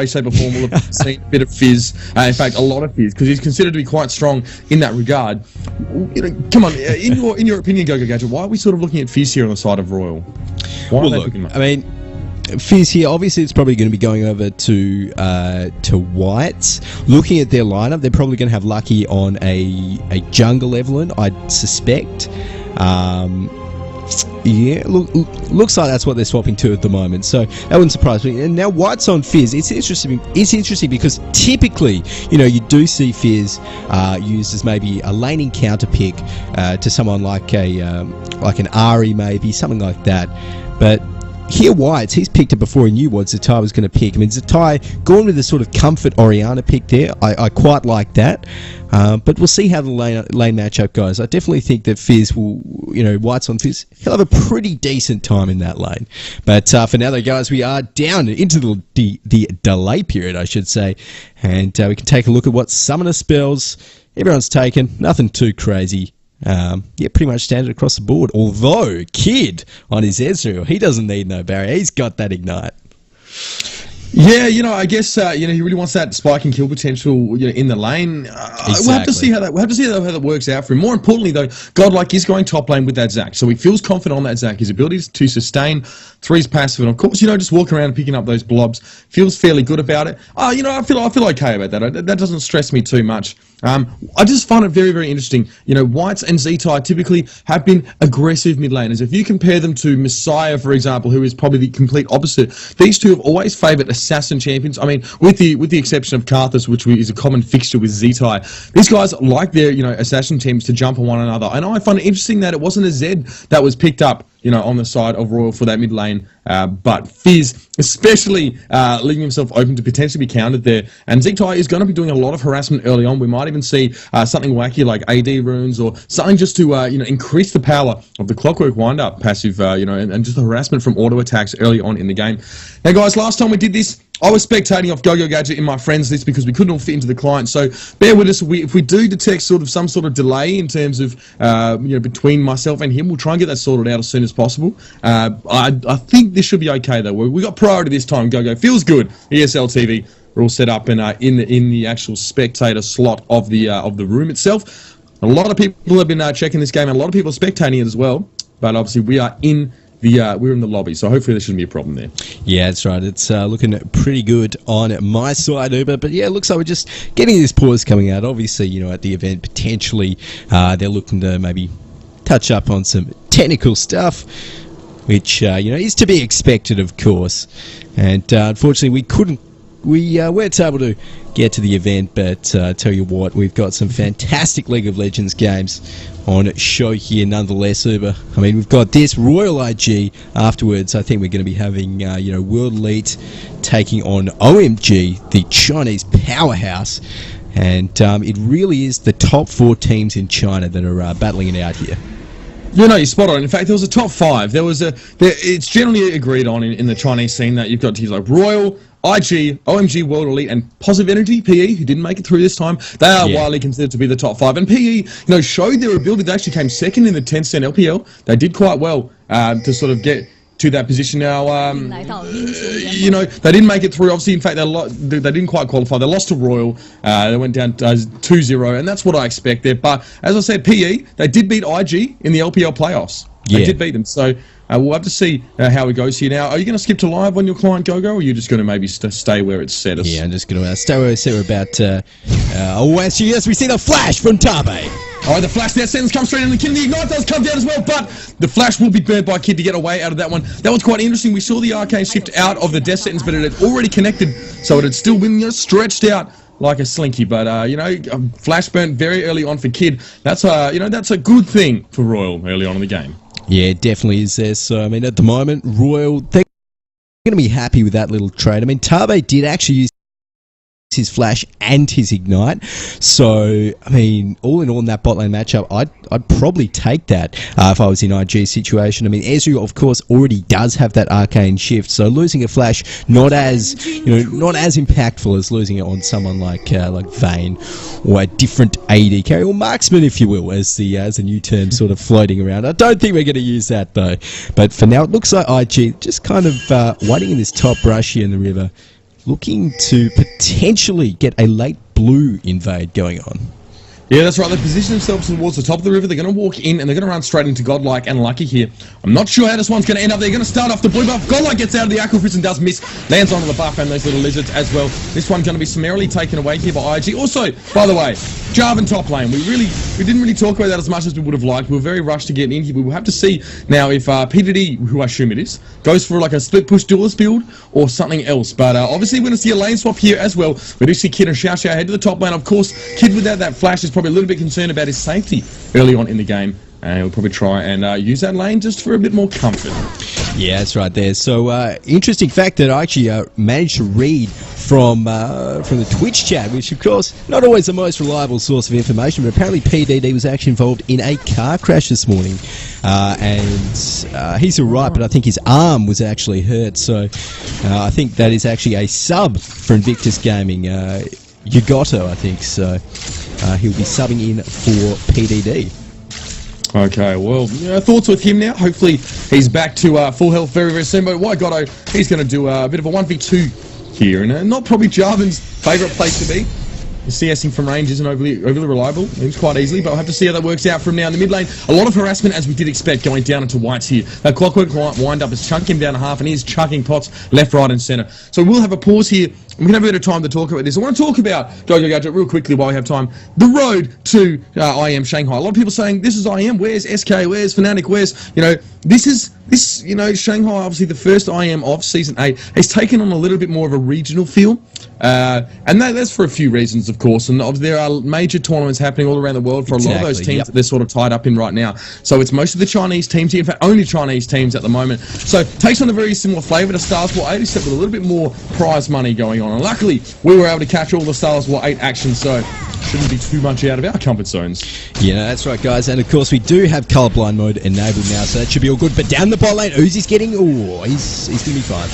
shape or form will have seen a bit of Fizz. In fact, a lot of Fizz, because he's considered to be quite strong in that regard. Come on, in your opinion, Gogo Gadget, why are we sort of looking at Fizz here on the side of Royal? Why well, look, I mean, Fizz here, obviously it's probably going to be going over to Whites. Looking at their lineup, they're probably going to have Lucky on a jungle Evelyn, I'd suspect. Yeah, looks like that's what they're swapping to at the moment, so that wouldn't surprise me. And now White's on Fizz. It's interesting because typically, you know, you do see Fizz used as maybe a laning counter pick to someone like an Ari, maybe something like that. But here, Whites, he's picked it before he knew what Zatai was going to pick. I mean, Zatai gone with the sort of comfort Orianna pick there. I quite like that. But we'll see how the lane matchup goes. I definitely think that Fizz will, you know, White's on Fizz, he'll have a pretty decent time in that lane. But for now, though, guys, we are down into the delay period, I should say. And we can take a look at what summoner spells everyone's taken. Nothing too crazy. Yeah, pretty much standard across the board. Although, Kid on his Ezreal, he doesn't need no barrier. He's got that Ignite. Yeah, you know, I guess you know, he really wants that spike and kill potential, you know, in the lane. Exactly. We'll have to see how that works out for him. More importantly, though, Godlike is going top lane with that Zac, so he feels confident on that Zac. His abilities to sustain 3's passive, and of course, you know, just walking around and picking up those blobs feels fairly good about it. You know, I feel okay about that. That doesn't stress me too much. I just find it very, very interesting. You know, Whites and Zetai typically have been aggressive mid laners. If you compare them to Messiah, for example, who is probably the complete opposite, these two have always favoured assassin champions. I mean, with the exception of Karthus, which is a common fixture with Zetai, these guys like their, you know, assassin teams to jump on one another. And I find it interesting that it wasn't a Zed that was picked up, you know, on the side of Royal for that mid lane, but Fizz, especially leaving himself open to potentially be countered there. And Zetai is going to be doing a lot of harassment early on. We might even see something wacky like AD runes or something just to you know, increase the power of the Clockwork Wind-Up passive, you know, and just the harassment from auto attacks early on in the game. Now, guys, last time we did this, I was spectating off Gogo Gadget in my friends list because we couldn't all fit into the client. So bear with us. If we do detect some sort of delay in terms of you know, between myself and him, we'll try and get that sorted out as soon as possible. I think this should be okay though. We got priority this time. Gogo feels good. ESL TV. We're all set up and in the actual spectator slot of the room itself. A lot of people have been checking this game, and a lot of people are spectating it as well. But obviously, we are in we're in the lobby, so hopefully there shouldn't be a problem there. Yeah, that's right. It's looking pretty good on my side, Uber. But yeah, it looks like we're just getting this pause coming out. Obviously, you know, at the event, potentially they're looking to maybe touch up on some technical stuff, which, you know, is to be expected, of course. And unfortunately, we weren't able to get to the event, but tell you what, we've got some fantastic League of Legends games on show here nonetheless, Uber. I mean, we've got this Royal IG afterwards. I think we're going to be having, you know, World Elite taking on OMG, the Chinese powerhouse. And it really is the top 4 teams in China that are battling it out here. You know, you're spot on. In fact, there was a top 5. It's generally agreed on in the Chinese scene that you've got teams like Royal, IG, OMG, World Elite, and Positive Energy, PE, who didn't make it through this time. They are widely considered to be the top 5. And PE, you know, showed their ability. They actually came second in the 10-cent LPL. They did quite well to sort of get to that position now. You know, they didn't make it through. Obviously, in fact, they didn't quite qualify. They lost to Royal. They went down 2-0, and that's what I expect there. But as I said, PE, they did beat IG in the LPL playoffs. They did beat them. So we'll have to see how it goes here. Now, are you going to skip to live on your client, Gogo, or are you just going to maybe stay where it's set us? Yeah, I'm just going to stay where it's set. We're about... yes, we see the flash from Tabe. All right, the flash there, sentence comes straight in the Kid. The Ignite does come down as well, but the flash will be burned by Kid to get away out of that one. That was quite interesting. We saw the arcane shift out of the death sentence, but it had already connected, so it had still been, you know, stretched out like a slinky. But, you know, flash burnt very early on for Kid. That's, you know, that's a good thing for Royal early on in the game. Yeah, it definitely is there. So, I mean, at the moment, Royal, they're going to be happy with that little trade. I mean, Tabe did actually use his flash and his ignite, so I mean, all in all, in that bot lane matchup, I'd probably take that if I was in IG's situation. I mean, Ezreal, of course, already does have that arcane shift, so losing a flash not as impactful as losing it on someone like Vayne or a different AD carry, or marksman, if you will, as a new term sort of floating around. I don't think we're going to use that though. But for now, it looks like IG just kind of waiting in this top brush here in the river. looking to potentially get a late blue invade going on. Yeah, that's right. They position themselves towards the top of the river. They're going to walk in, and they're going to run straight into Godlike and Lucky here. I'm not sure how this one's going to end up. They're going to start off the blue buff. Godlike gets out of the Aquafits and does miss. Lands onto the buff and those little lizards as well. This one's going to be summarily taken away here by IG. Also, by the way, Jarvan top lane. We didn't really talk about that as much as we would have liked. We were very rushed to get in here. We will have to see now if PDD, who I assume it is, goes for like a split push duelist build or something else. But obviously, we're going to see a lane swap here as well. We do see Kid and Xiao Xiao head to the top lane. Of course, Kid without that flash is probably a little bit concerned about his safety early on in the game, and he'll probably try and use that lane just for a bit more comfort. Yeah, that's right there. So interesting fact that I actually managed to read from the Twitch chat, which of course not always the most reliable source of information, but apparently PDD was actually involved in a car crash this morning, and he's all right, but I think his arm was actually hurt. So I think that is actually a sub for Invictus Gaming. Yugoto, I think, so he'll be subbing in for PDD. Okay, well, thoughts with him now. Hopefully he's back to full health very, very soon. But Waikato, he's going to do a bit of a 1v2 here, and not probably Jarvan's favourite place to be. The CSing from range isn't overly reliable. It's quite easily, but I'll have to see how that works out from now in the mid lane. A lot of harassment, as we did expect, going down into White's here. That Clockwork wind-up is chunking him down a half, and he's chucking pots left, right, and centre. So we'll have a pause here. We can have a bit of time to talk about this. I want to talk about, Jojo Gadget, real quickly while we have time, the road to IEM Shanghai. A lot of people saying, this is IEM, where's SK, where's Fnatic, where's, Shanghai, obviously the first IEM of Season 8, has taken on a little bit more of a regional feel. And that's for a few reasons, of course. And there are major tournaments happening all around the world for a lot of those teams that they're sort of tied up in right now. So it's most of the Chinese teams here, in fact, only Chinese teams at the moment. So it takes on a very similar flavour to Stars War 8, except with a little bit more prize money going on. And luckily, we were able to catch all the Stars War 8 action, so shouldn't be too much out of our comfort zones. Yeah, that's right, guys. And of course, we do have colorblind mode enabled now, so that should be all good. But down the bot lane, Uzi's getting... Oh, he's going to be fine.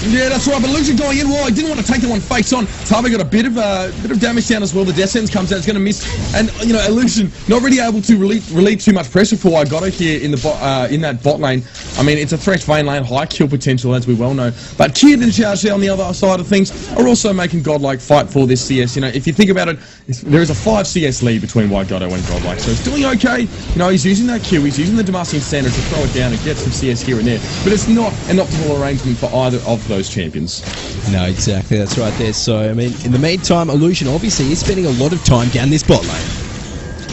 Yeah, that's right, but Lucian going in, well, I didn't want to take the one face on. Tabe got a bit of damage down as well. The death sentence comes out, it's going to miss. And, Illusion not really able to relieve too much pressure for Waikato here in the in that bot lane. I mean, it's a Thresh Vayne lane, high kill potential, as we well know. But Kid and Xiao Xiao on the other side of things are also making Godlike fight for this CS. If you think about it, there is a 5 CS lead between Waikato and Godlike, so it's doing okay. He's using that Q, he's using the Demacian Standard to throw it down and get some CS here and there. But it's not an optimal arrangement for either of those champions. No, exactly, that's right there. So, I mean, in the meantime, Illusion obviously is spending a lot of time down this bot lane.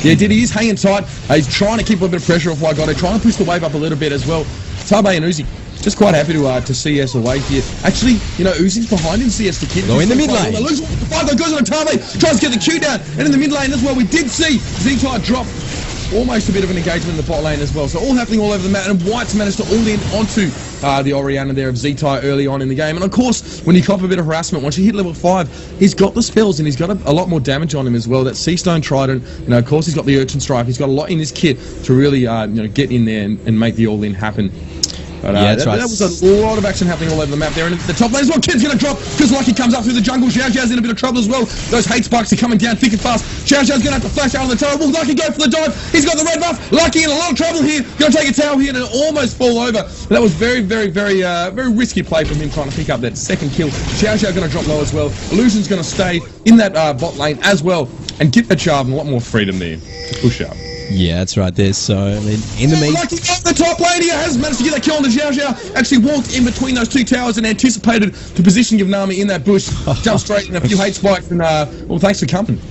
Yeah, he is hanging tight. He's trying to keep a little bit of pressure off Waikato, trying to push the wave up a little bit as well. Tabe and Uzi just quite happy to CS away here. Actually, Uzi's behind in CS the Kid. Go in the mid lane. Waikato goes on Tabe, tries to get the Q down, and in the mid lane as well, we did see Zeta drop almost a bit of an engagement in the bot lane as well. So all happening all over the map, and White's managed to all in onto the Orianna there of Z-Tai early on in the game. And of course, when you cop a bit of harassment, once you hit level 5, he's got the spells and he's got a lot more damage on him as well. That Seastone Trident, of course he's got the Urchin Stripe. He's got a lot in his kit to really, get in there and make the all-in happen. But, yeah, that's right. That was a lot of action happening all over the map there. And the top lane as well, Kid's going to drop because Lucky comes up through the jungle. Xiao Xiao's in a bit of trouble as well. Those hate spikes are coming down thick and fast. Xiao Xiao's going to have to flash out of the tower. Will Lucky go for the dive? He's got the red buff. Lucky in a lot of trouble here. Going to take a tower here and almost fall over. That was very, very, very, very risky play from him trying to pick up that second kill. Xiao Xiao going to drop low as well. Illusion's going to stay in that bot lane as well and give the Jarvan a lot more freedom there to push up. Yeah, that's right there. So, I mean, in the Lucky off the top lane here has managed to get that kill on the Xiao Xiao. Actually walked in between those two towers and anticipated the positioning of Nami in that bush. Jumped straight in a few hate spikes and, well, thanks for company.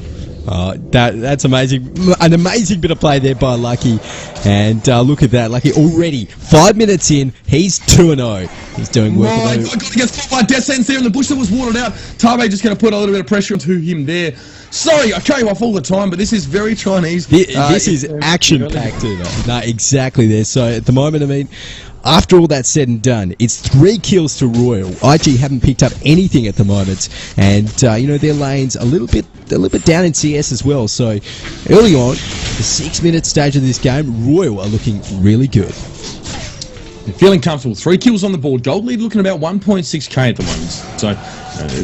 That's amazing. An amazing bit of play there by Lucky. And look at that. Lucky already 5 minutes in. He's 2-0. He's doing work. Right, got to get spot by death sentence there, and the bush that was watered out. Tabe just going to put a little bit of pressure onto him there. Sorry, I cut you off all the time, but this is very Chinese. This is action-packed, too. No, exactly there. So at the moment, I mean, after all that's said and done, it's 3 kills to Royal. IG haven't picked up anything at the moment, and their lane's a little bit down in CS as well. So early on, the 6-minute stage of this game, Royal are looking really good. They're feeling comfortable. 3 kills on the board. Gold lead looking about 1.6k at the moment. So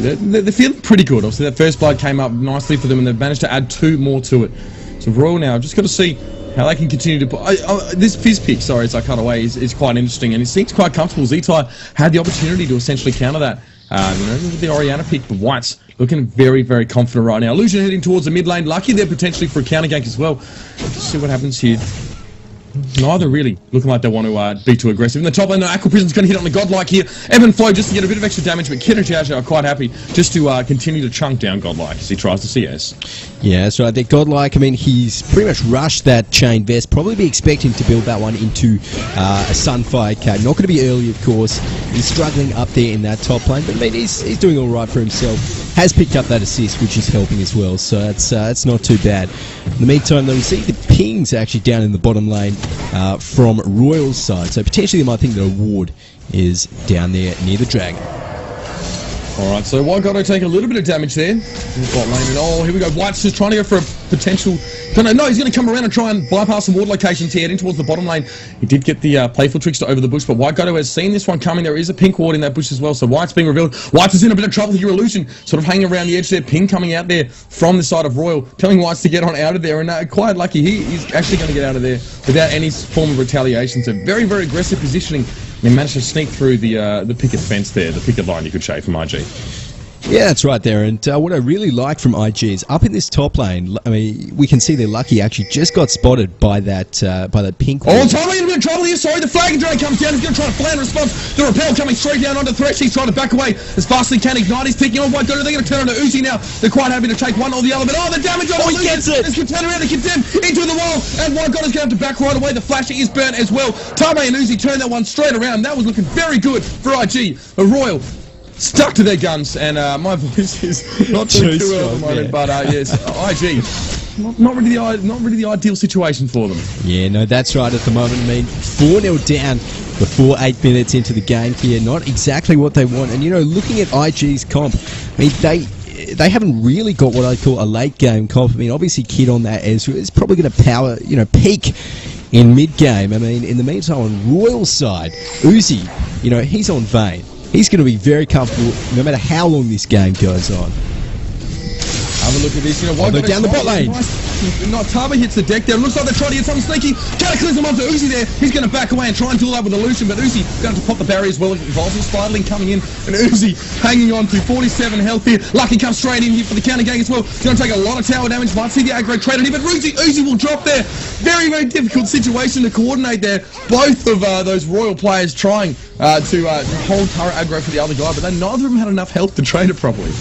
they're feeling pretty good. Obviously, that first blood came up nicely for them, and they've managed to add 2 more to it. So Royal now, just got to see how they can continue to put... this Fizz pick, sorry, as I cut away, is quite interesting, and it seems quite comfortable. Z-Tai had the opportunity to essentially counter that The Orianna pick, the Whites looking very, very confident right now. Illusion heading towards the mid lane. Lucky there potentially for a counter gank as well. Let's see what happens here. Neither really looking like they want to be too aggressive. In the top lane, no, Aqua Prison's going to hit on the Godlike here. Ebb and Flow just to get a bit of extra damage, but Kid and Jiaxia are quite happy just to continue to chunk down Godlike as he tries to CS. Yeah, that's right. That Godlike, I mean, he's pretty much rushed that chain vest. Probably be expecting to build that one into a Sunfire cape. Not going to be early, of course. He's struggling up there in that top lane, but I mean, he's doing all right for himself. Has picked up that assist, which is helping as well, so that's not too bad. In the meantime, though, we see the pings actually down in the bottom lane from Royal's side, so potentially they might think that a ward is down there near the dragon. Alright, so White Godo taking a little bit of damage there. Bot lane, and oh, here we go. White's just trying to go for a potential... No, he's going to come around and try and bypass some ward locations here, heading towards the bottom lane. He did get the Playful Trickster over the bush, but White Godo has seen this one coming. There is a pink ward in that bush as well, so White's being revealed. White is in a bit of trouble here. Illusion sort of hanging around the edge there. Ping coming out there from the side of Royal, telling Whites to get on out of there, and quite lucky he's actually going to get out of there without any form of retaliation. So very, very aggressive positioning. They managed to sneak through the picket fence there, the picket line you could say from IG. Yeah, that's right there. And what I really like from IG is up in this top lane. I mean, we can see they're lucky. Actually, just got spotted by that pink. Oh, Tommy in a bit of trouble here. Sorry, the flag drag comes down. He's going to try to plan a response. The repel coming straight down onto Thresh. He's trying to back away as fast as he can. Ignite. He's picking on White Godo. They're going to turn on to Uzi now. They're quite happy to take one or the other. But the damage on he gets it. Let's turn around and condemn into the wall. And White Godo's going to have to back right away. The flash is burnt as well. Tame and Uzi turn that one straight around. That was looking very good for IG. The Royal stuck to their guns, and my voice is not doing too well at the moment, but yes, IG, not really the ideal situation for them. Yeah, no, that's right at the moment. I mean, 4-0 down before 8 minutes into the game here, not exactly what they want. And, you know, looking at IG's comp, I mean, they haven't really got what I call a late game comp. I mean, obviously Kid on that Ezra is probably going to power, you know, peak in mid game. I mean, in the meantime, on Royal's side, Uzi, you know, he's on Vayne. He's going to be very comfortable no matter how long this game goes on. Have a look at this. You know, White Godo down the bot lane. Not Taba hits the deck there. Looks like they're trying to get something sneaky. Cataclysm onto Uzi there. He's going to back away and try and duel that with Illusion, but Uzi going to pop the barrier as well. Evolving Spiderling coming in, and Uzi hanging on to 47 health here. Lucky comes straight in here for the counter gang as well. Going to take a lot of tower damage. Might see the aggro traded here, but Uzi will drop there. Very, very difficult situation to coordinate there. Both of those Royal players trying to hold turret aggro for the other guy, but neither of them had enough health to trade it properly.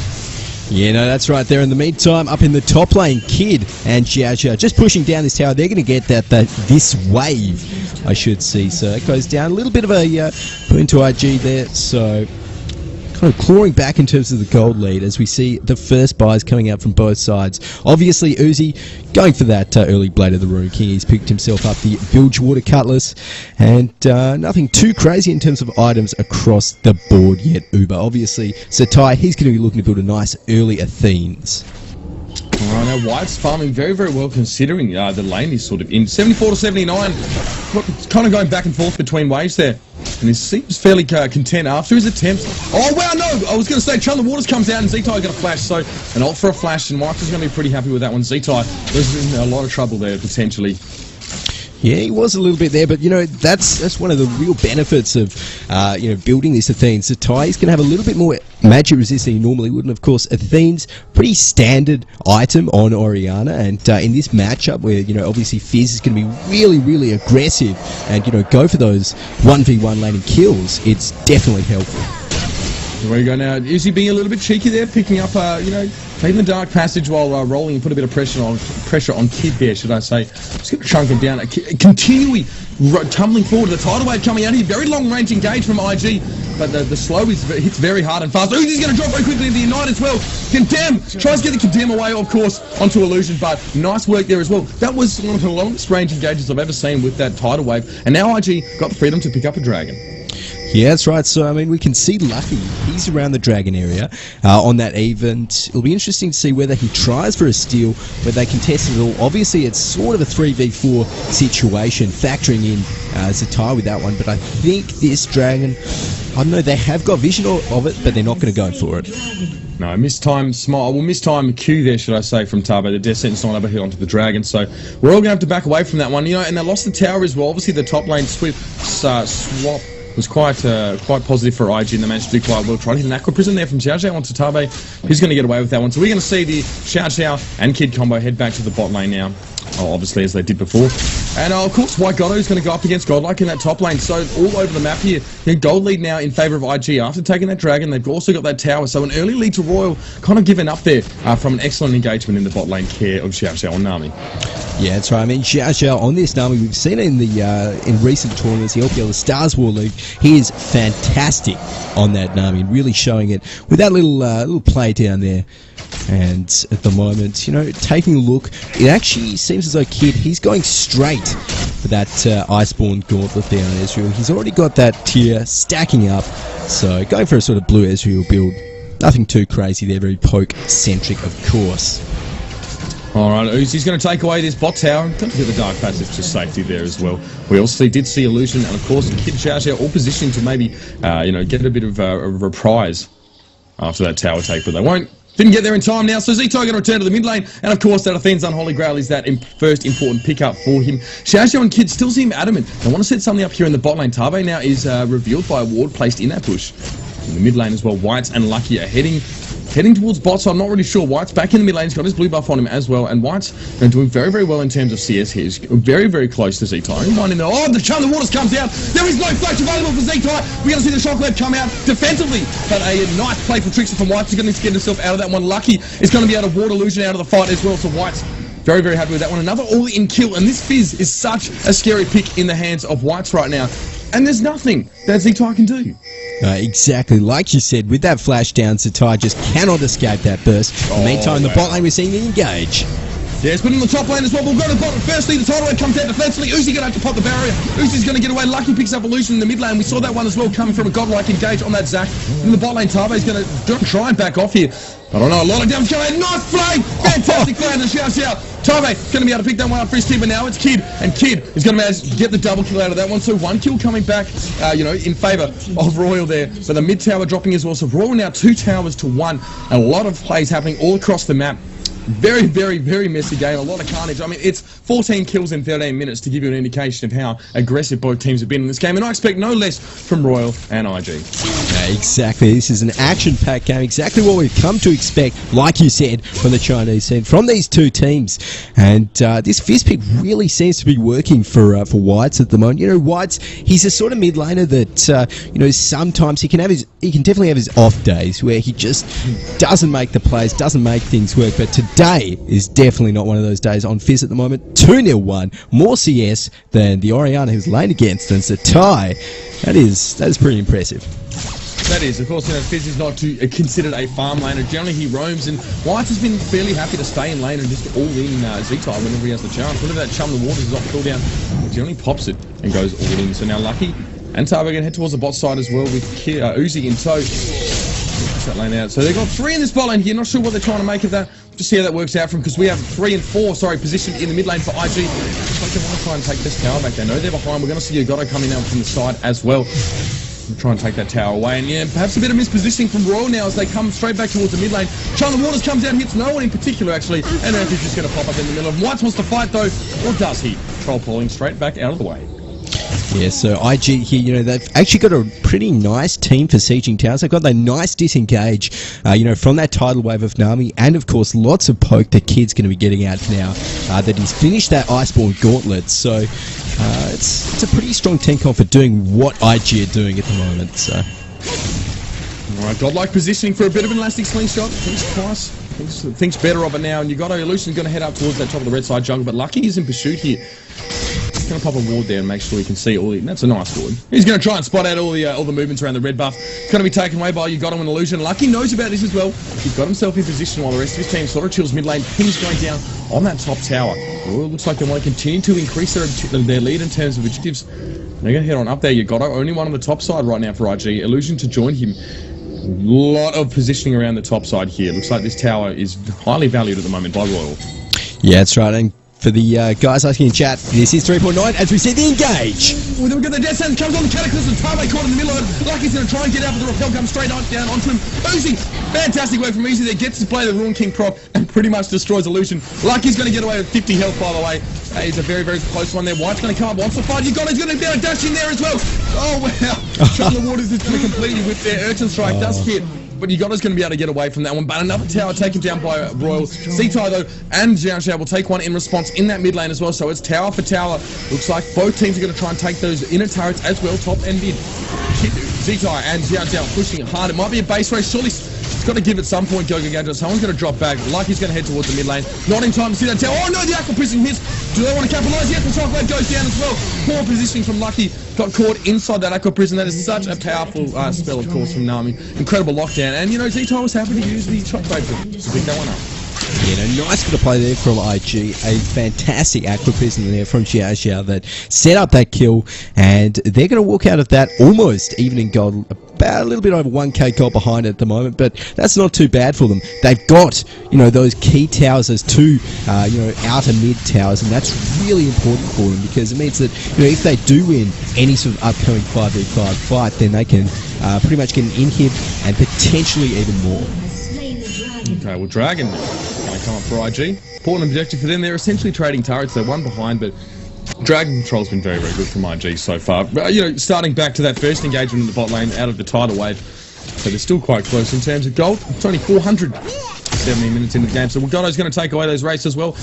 Yeah, no, that's right there. In the meantime, up in the top lane, Kid and Jiaxia just pushing down this tower. They're going to get this wave, I should see. So it goes down. A little bit of a boon to IG there. So kind of clawing back in terms of the gold lead as we see the first buys coming out from both sides. Obviously, Uzi going for that early Blade of the Rune King. He's picked himself up the Bilgewater Cutlass, and nothing too crazy in terms of items across the board yet. Uber, obviously, Zatai, he's going to be looking to build a nice early Athenes. Alright, now White's farming very, very well considering the lane is sort of in 74 to 79. Kind of going back and forth between waves there. And he seems fairly content after his attempts. Oh, wow, no! I was going to say, Chun the Waters comes out and Zetai going to flash. So, an ult for a flash, and White is going to be pretty happy with that one. Zetai was in a lot of trouble there, potentially. Yeah, he was a little bit there, but you know that's one of the real benefits of building this Athenes. Zatai is going to have a little bit more magic resist than he normally would, and of course Athenes, pretty standard item on Orianna, and in this matchup where obviously Fizz is going to be really, really aggressive and go for those 1v1 laning kills, it's definitely helpful. There we go now. Is he being a little bit cheeky there, picking up taking the dark passage while rolling and put a bit of pressure on Kid there, should I say. Just going to chunk him down. Continually tumbling forward. The tidal wave coming out here. Very long range engage from IG, but the slow hits very hard and fast. He's going to drop very quickly into the Ignite as well. Condemn tries to get the Condemn away, of course, onto Illusion, but nice work there as well. That was one of the longest range engages I've ever seen with that tidal wave, and now IG got the freedom to pick up a dragon. Yeah, that's right. So, I mean, we can see Lucky. He's around the dragon area on that Eve, and it'll be interesting to see whether he tries for a steal, whether they contest it all. Obviously, it's sort of a 3v4 situation, factoring in Zatai with that one, but I think this dragon, I don't know, they have got vision of it, but they're not going to go for it. No, mistime Q there, should I say, from Tabo. The Death Sentence not able to hit onto the dragon, so we're all going to have to back away from that one. And they lost the tower as well. Obviously, the top lane swap was quite positive for IG, and they managed to do quite well. Trying to hit an Aqua Prison there from Xiao Xiao onto Tabe. He's going to get away with that one. So we're going to see the Xiao Xiao and Kid combo head back to the bot lane now. Oh, obviously, as they did before. And of course, White Godo is going to go up against Godlike in that top lane. So all over the map here. Gold lead now in favour of IG after taking that dragon. They've also got that tower. So an early lead to Royal, kind of given up there from an excellent engagement in the bot lane care of Xiao Xiao and Nami. Yeah, that's right. I mean, Xiao Xiao on this Nami, we've seen it in the in recent tournaments, the LPL, the Stars War League. He is fantastic on that Nami, really showing it with that little play down there. And at the moment, you know, taking a look, it actually seems as though Kid, he's going straight for that Iceborne Gauntlet there on Ezreal. He's already got that tier stacking up, so going for a sort of blue Ezreal build. Nothing too crazy there, very poke-centric, of course. Alright, Uzi's going to take away this bot tower. Don't forget the Dark Passage for safety there as well. We also did see Illusion, and of course, Kid Xiao Xiao all positioned to maybe, you know, get a bit of a reprise after that tower take, but they won't. Didn't get there in time now, so Zito going to return to the mid lane, and of course that Athene's Unholy Grail is that first important pickup for him. Xiao Xiao and Kid still seem adamant. They want to set something up here in the bot lane. Tabe now is revealed by a ward placed in that bush. In the mid lane as well, Whites and Lucky are heading towards bot, so I'm not really sure. White's back in the mid lane, he's got his blue buff on him as well, and White's doing very, very well in terms of CS here. He's very, very close to Zito. Oh, the Charm of the Waters comes out. There is no flash available for Zito. We're going to see the Shock Wave come out defensively, but a nice play from Trickster from White's going to get himself out of that one. Lucky is going to be able to ward Illusion out of the fight as well, so White's very, very happy with that one. Another all-in kill, and this Fizz is such a scary pick in the hands of Whites right now, and there's nothing that Zito can do. Exactly, like you said, with that flash down, Zatai just cannot escape that burst. In the meantime, the bot lane we're seeing the engage. Yeah, it's been in the top lane as well. We'll go to the bottom. Firstly, the tidal wave comes out defensively. Uzi going to have to pop the barrier. Uzi's going to get away. Lucky picks up Illusion in the mid lane. We saw that one as well coming from a godlike engage on that Zac. In the bot lane, Tabe's going to try and back off here. I don't know, a lot of damage going. Nice play! Fantastic play to Xiao Xiao. Tabe going to be able to pick that one up for his team, but now it's Kid, and Kid is going to manage to get the double kill out of that one. So one kill coming back, you know, in favour of Royal there. So the mid tower dropping as well. So Royal now 2 towers to 1. A lot of plays happening all across the map. Very, very, very messy game. A lot of carnage. I mean, it's 14 kills in 13 minutes to give you an indication of how aggressive both teams have been in this game. And I expect no less from Royal and IG. Yeah, exactly. This is an action-packed game. Exactly what we've come to expect, like you said, from the Chinese scene, from these two teams. And this Fizz pick really seems to be working for Whites at the moment. You know, Whites, he's a sort of mid laner that, you know, sometimes he can definitely have his off days where he just doesn't make the plays, doesn't make things work. But today is definitely not one of those days on Fizz at the moment. 2-0-1, more CS than the Orianna who's lane against, and it's a tie. That is pretty impressive. That is, of course, you know, Fizz is not considered a farm laner. Generally, he roams, and Whites has been fairly happy to stay in lane and just all in Z-Type whenever he has the chance. Whenever that Chum the Waters is off cooldown, he generally pops it and goes all in. So now Lucky and Tabe are going to head towards the bot side as well with Uzi in tow. That lane out. So they've got 3 in this bot lane here. Not sure what they're trying to make of that. Just see how that works out from, because we have 3 and 4, positioned in the mid lane for IG. Looks like they want to try and take this tower back. They know they're behind. We're going to see Godo coming out from the side as well. We'll try and take that tower away. And yeah, perhaps a bit of mispositioning from Royal now as they come straight back towards the mid lane. Charm the Waters comes down, hits no one in particular actually, and Anthony's just going to pop up in the middle of Whites wants to fight though, or does he? Troll pulling straight back out of the way. Yeah, so IG here, you know, they've actually got a pretty nice team for sieging towers. They've got that nice disengage, you know, from that tidal wave of Nami, and of course lots of poke the Kid's going to be getting out now that he's finished that Iceborne Gauntlet. So it's a pretty strong team comp for doing what IG are doing at the moment. So alright, godlike positioning for a bit of an elastic slingshot. Thinks better of it now, and you got Illusion's going to head up towards that top of the red side jungle, but Lucky is in pursuit here. He's going to pop a ward there and make sure he can see all the... That's a nice ward. He's going to try and spot out all the movements around the red buff. It's going to be taken away by Got him an Illusion. Lucky knows about this as well. He's got himself in position while the rest of his team sort of chills mid lane. Ping's going down on that top tower. Oh, it looks like they want to continue to increase their lead in terms of objectives. They're going to head on up there. Got only one on the top side right now for IG. Illusion to join him. A lot of positioning around the top side here. Looks like this tower is highly valued at the moment by Royal. Yeah, that's right. And for the guys asking in chat, this is 3.9 as we see the engage. Well, then we got the Death Sentence comes on the Cataclysm. Tabe caught in the middle of it. Lucky's going to try and get out, but the rappel comes straight down onto him. Uzi, fantastic work from Uzi there. Gets to play the Ruin King prop and pretty much destroys Illusion. Lucky's going to get away with 50 health, by the way. That is a very, very close one there. White's going to come up, wants to fight. He's going to be able to dash in there as well. Oh, wow. Shot in the waters is going to completely whip there. Urchin Strike does hit. But Yugota's going to be able to get away from that one. But another tower taken down by Royal. Z-Tai, though, and Xiao Xiao will take one in response in that mid lane as well. So it's tower for tower. Looks like both teams are going to try and take those inner turrets as well, top and mid. Z-Tai and Xiao Xiao pushing it hard. It might be a base race. Surely it's got to give at some point, Gogo Gadget. Someone's going to drop back. Lucky's going to head towards the mid lane. Not in time to see that tower. Oh, no, the Aqua Prison hits. Do they want to capitalise? Yes, the shockwave goes down as well. Poor positioning from Lucky. Got caught inside that Aqua Prison. That is such a powerful spell, of course, from Nami. Incredible lockdown. And, you know, Z-Tai was happy to use the shockwave to pick that one up. Yeah, nice bit of play there from IG. A fantastic Aqua Prison there from Xiao Xiao that set up that kill, and they're going to walk out of that almost even in gold, about a little bit over 1k gold behind at the moment, but that's not too bad for them. They've got, you know, those key towers as two, you know, outer mid towers, and that's really important for them because it means that, you know, if they do win any sort of upcoming 5v5 fight, then they can pretty much get an inhib and potentially even more. Okay, well, Dragon going to come up for IG. Important objective for them. They're essentially trading turrets. They're one behind, but Dragon control's been very, very good from IG so far. You know, starting back to that first engagement in the bot lane out of the tidal wave. So they're still quite close in terms of gold. It's only 417 minutes into the game. So Wagoto's going to take away those races as well.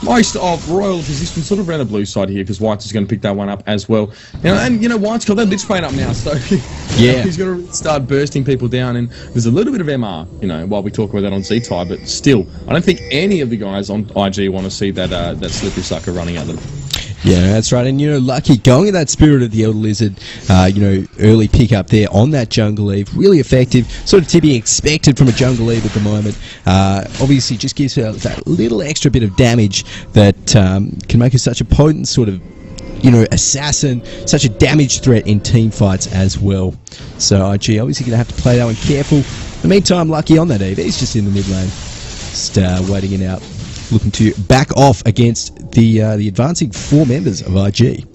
Most of Royal position sort of around the blue side here because White's is going to pick that one up as well. And you know, White's got that Lich Bane up now, so yeah, he's going to start bursting people down. And there's a little bit of MR, you know, while we talk about that on Z-Tai, but still, I don't think any of the guys on IG want to see that that slippery sucker running at them. Yeah, that's right. And, you know, Lucky going in that Spirit of the Elder Lizard, you know, early pick up there on that Jungle Eve. Really effective. Sort of to be expected from a Jungle Eve at the moment. Obviously, just gives her that little extra bit of damage that can make her such a potent sort of, you know, assassin, such a damage threat in team fights as well. So, IG obviously going to have to play that one careful. In the meantime, Lucky on that Eve, he's just in the mid lane. Just waiting it out. Looking to back off against the advancing four members of IG.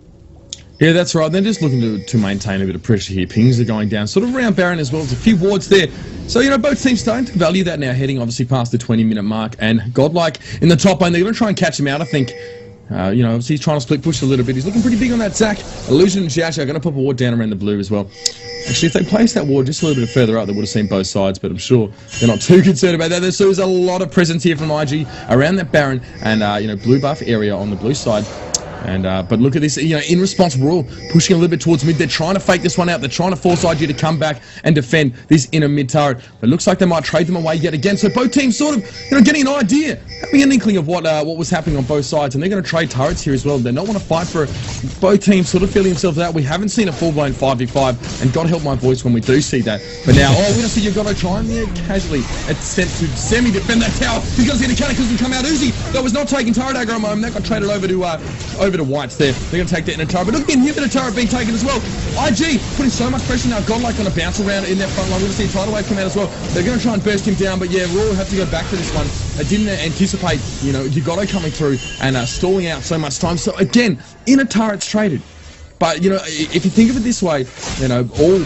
Yeah, that's right. They're just looking to maintain a bit of pressure here. Pings are going down, sort of around Baron as well. There's a few wards there. So, you know, both teams starting to value that now, heading obviously past the 20-minute mark. And Godlike in the top lane, they're going to try and catch him out, I think. You know, obviously he's trying to split push a little bit. He's looking pretty big on that Zac. Illusion and Xiao Xiao are going to pop a ward down around the blue as well. Actually, if they placed that ward just a little bit further up, they would have seen both sides, but I'm sure they're not too concerned about that. So there's a lot of presence here from IG around that Baron and, you know, blue buff area on the blue side. And but look at this, you know, in response, Royal pushing a little bit towards mid. They're trying to fake this one out. They're trying to force IG to come back and defend this inner mid turret. But it looks like they might trade them away yet again. So both teams sort of, you know, getting an idea, having an inkling of what was happening on both sides. And they're going to trade turrets here as well. They don't want to fight for it. Both teams sort of feeling themselves out. We haven't seen a full-blown 5v5. And God help my voice when we do see that. But now, oh, we don't see Yugoto trying there casually attempt to semi-defend that tower. He's going to see the Cataclysm come out. Uzi, that was not taking turret aggro at the moment. That got traded over to Whites there. They're going to take that in a turret. But look at the inhibitor turret being taken as well. IG putting so much pressure now. Godlike going to bounce around in their front line. We're going to see tidal wave come out as well. They're going to try and burst him down. But yeah, Raw have to go back to this one. They didn't anticipate, you know, Yugoto coming through and stalling out so much time. So again, inner turrets traded. But, you know, if you think of it this way, you know, all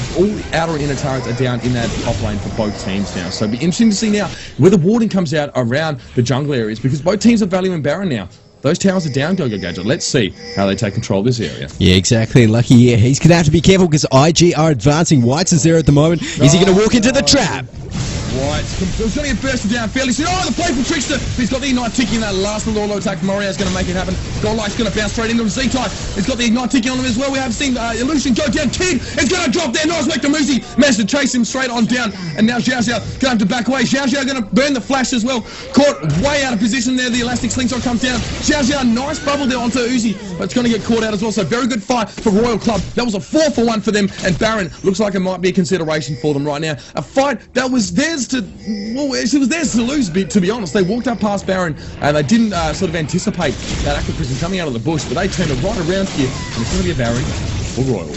outer and inner turrets are down in that top lane for both teams now. So it'll be interesting to see now where the warding comes out around the jungle areas because both teams are valuing Baron now. Those towers are down, Gogo Gadget. Let's see how they take control of this area. Yeah, exactly. Lucky, yeah, he's going to have to be careful because IG are advancing. Whites is there at the moment. Is he going to walk into the trap? White's going to get bursted down fairly soon. Oh, the playful trickster. He's got the ignite ticking in that last little auto attack. Morio's going to make it happen. Godlike's going to bounce straight into the Z-Type. He's got the ignite ticking on him as well. We have seen Illusion go down. Kid is going to drop there. Nice work to Muzi. Managed to chase him straight on down. And now Xiao Xiao going to have to back away. Xiao Xiao going to burn the flash as well. Caught way out of position there. The elastic slingshot comes down. Xiao Xiao, nice bubble there onto Uzi. But it's going to get caught out as well. So very good fight for Royal Club. That was a 4-for-1 for them. And Baron looks like it might be a consideration for them right now. A fight that was theirs to... Well, it was theirs to lose, to be honest. They walked up past Baron and they didn't sort of anticipate that Aqua Prison coming out of the bush, but they turned it right around here and it's going to be a Baron or Royal.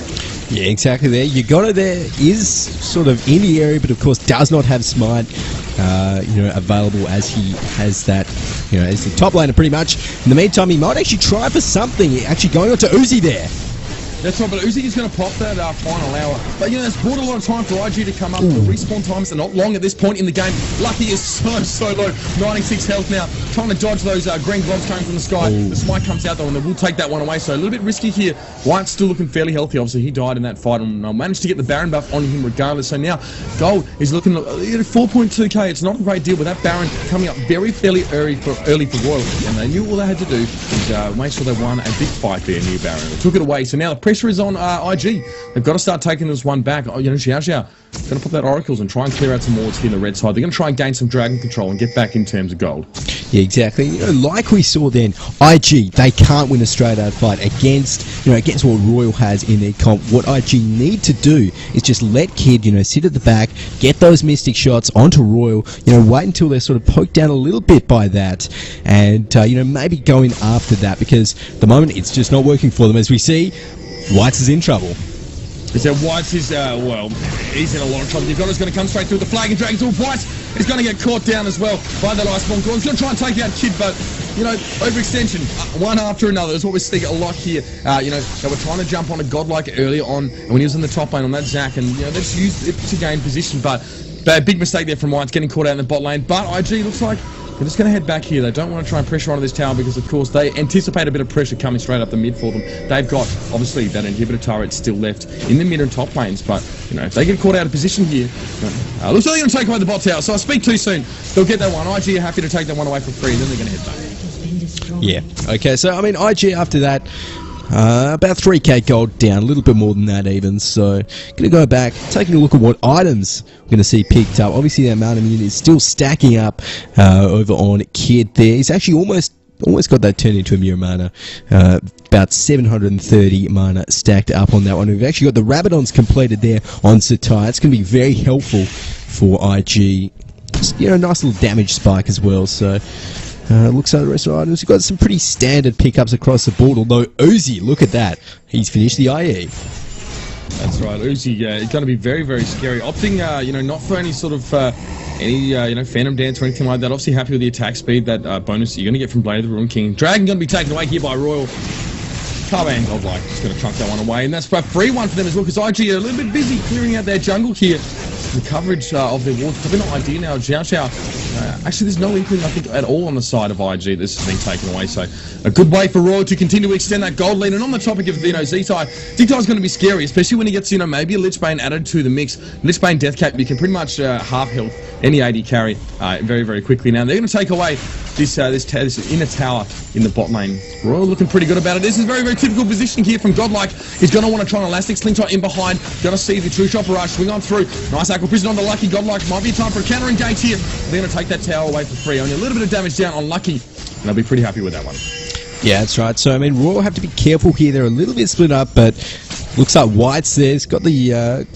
Yeah, exactly there. Yugoto there is sort of in the area, but of course does not have Smite, you know, available as he has that, you know, as the top laner pretty much. In the meantime, he might actually try for something. Actually going on to Uzi there. That's right, but Uzi is going to pop that final hour. But, you know, it's brought a lot of time for IG to come up. The respawn times are not long at this point in the game. Lucky is so low. 96 health now. Trying to dodge those green globs coming from the sky. The smite comes out, though, and they will take that one away. So a little bit risky here. White's still looking fairly healthy. Obviously, he died in that fight and managed to get the Baron buff on him regardless. So now, Gold is looking at 4.2k. It's not a great deal, but that Baron coming up fairly early for Royal. And they knew all they had to do was make sure they won a big fight there near Baron. They took it away. So now the pressure is on IG. They've got to start taking this one back. Oh, you know, Xiao going to pop that Oracles and try and clear out some wards here in the red side. They're going to try and gain some dragon control and get back in terms of gold. Yeah, exactly. You know, like we saw then, IG, they can't win a straight out fight against what Royal has in their comp. What IG need to do is just let Kid, sit at the back, get those mystic shots onto Royal, wait until they're sort of poked down a little bit by that, and, maybe go in after that, because at the moment it's just not working for them. As we see, Whites is in trouble. So Whites is, he's in a lot of trouble. Ugonna's going to come straight through the flag and drag through. Whites is going to get caught down as well by that Iceborne Gorn. He's going to try and take out Kid, but, overextension, one after another. That's what we're seeing a lot here. They were trying to jump on a Godlike earlier on when he was in the top lane on that Zac, and, they just used it to gain position, but big mistake there from Whites, getting caught out in the bot lane. But IG looks like they're just going to head back here. They don't want to try and pressure onto this tower because, of course, they anticipate a bit of pressure coming straight up the mid for them. They've got, obviously, that inhibitor turret still left in the mid and top lanes. But, if they get caught out of position here, looks like they're going to take away the bot tower. So I speak too soon. They'll get that one. IG are happy to take that one away for free, and then they're going to head back. Yeah. Okay, so, IG after that, about 3k gold down, a little bit more than that even, so going to go back, taking a look at what items we're going to see picked up. Obviously that mana unit is still stacking up over on Kid there. He's actually almost got that turned into a mirror mana, about 730 mana stacked up on that one. We've actually got the Rabadons completed there on Satai. It's going to be very helpful for IG. Just, a nice little damage spike as well, so looks like the rest of the items. We've got some pretty standard pickups across the board, although Uzi, look at that. He's finished the IE. That's right, Uzi, it's going to be very, very scary. Opting, not for any sort of, Phantom Dance or anything like that. Obviously happy with the attack speed, that bonus you're going to get from Blade of the Ruin King. Dragon going to be taken away here by Royal. Carbane Godlike just going to chunk that one away, and that's a free one for them as well, because IG are a little bit busy clearing out their jungle here. The coverage of their wards probably not ideal now. Actually, there's no inkling, I think, at all on the side of IG. This has been taken away, so a good way for Royal to continue to extend that gold lead. And on the topic of Zitai's going to be scary, especially when he gets, maybe a Lichbane added to the mix. Lichbane Deathcap, you can pretty much half health any AD carry very, very quickly. Now they're going to take away this inner tower in the bot lane. Royal looking pretty good about it. This is very, very typical positioning here from Godlike. He's going to want to try an elastic slingshot in behind. Going to see the true shot barrage swing on through. Nice Aqua Prison on the Lucky. Godlike might be time for a counter engage here. They're going to take that tower away for free. Only a little bit of damage down on Lucky, and they'll be pretty happy with that one. Yeah, that's right. So, Royal have to be careful here. They're a little bit split up, but looks like White's there. He's got the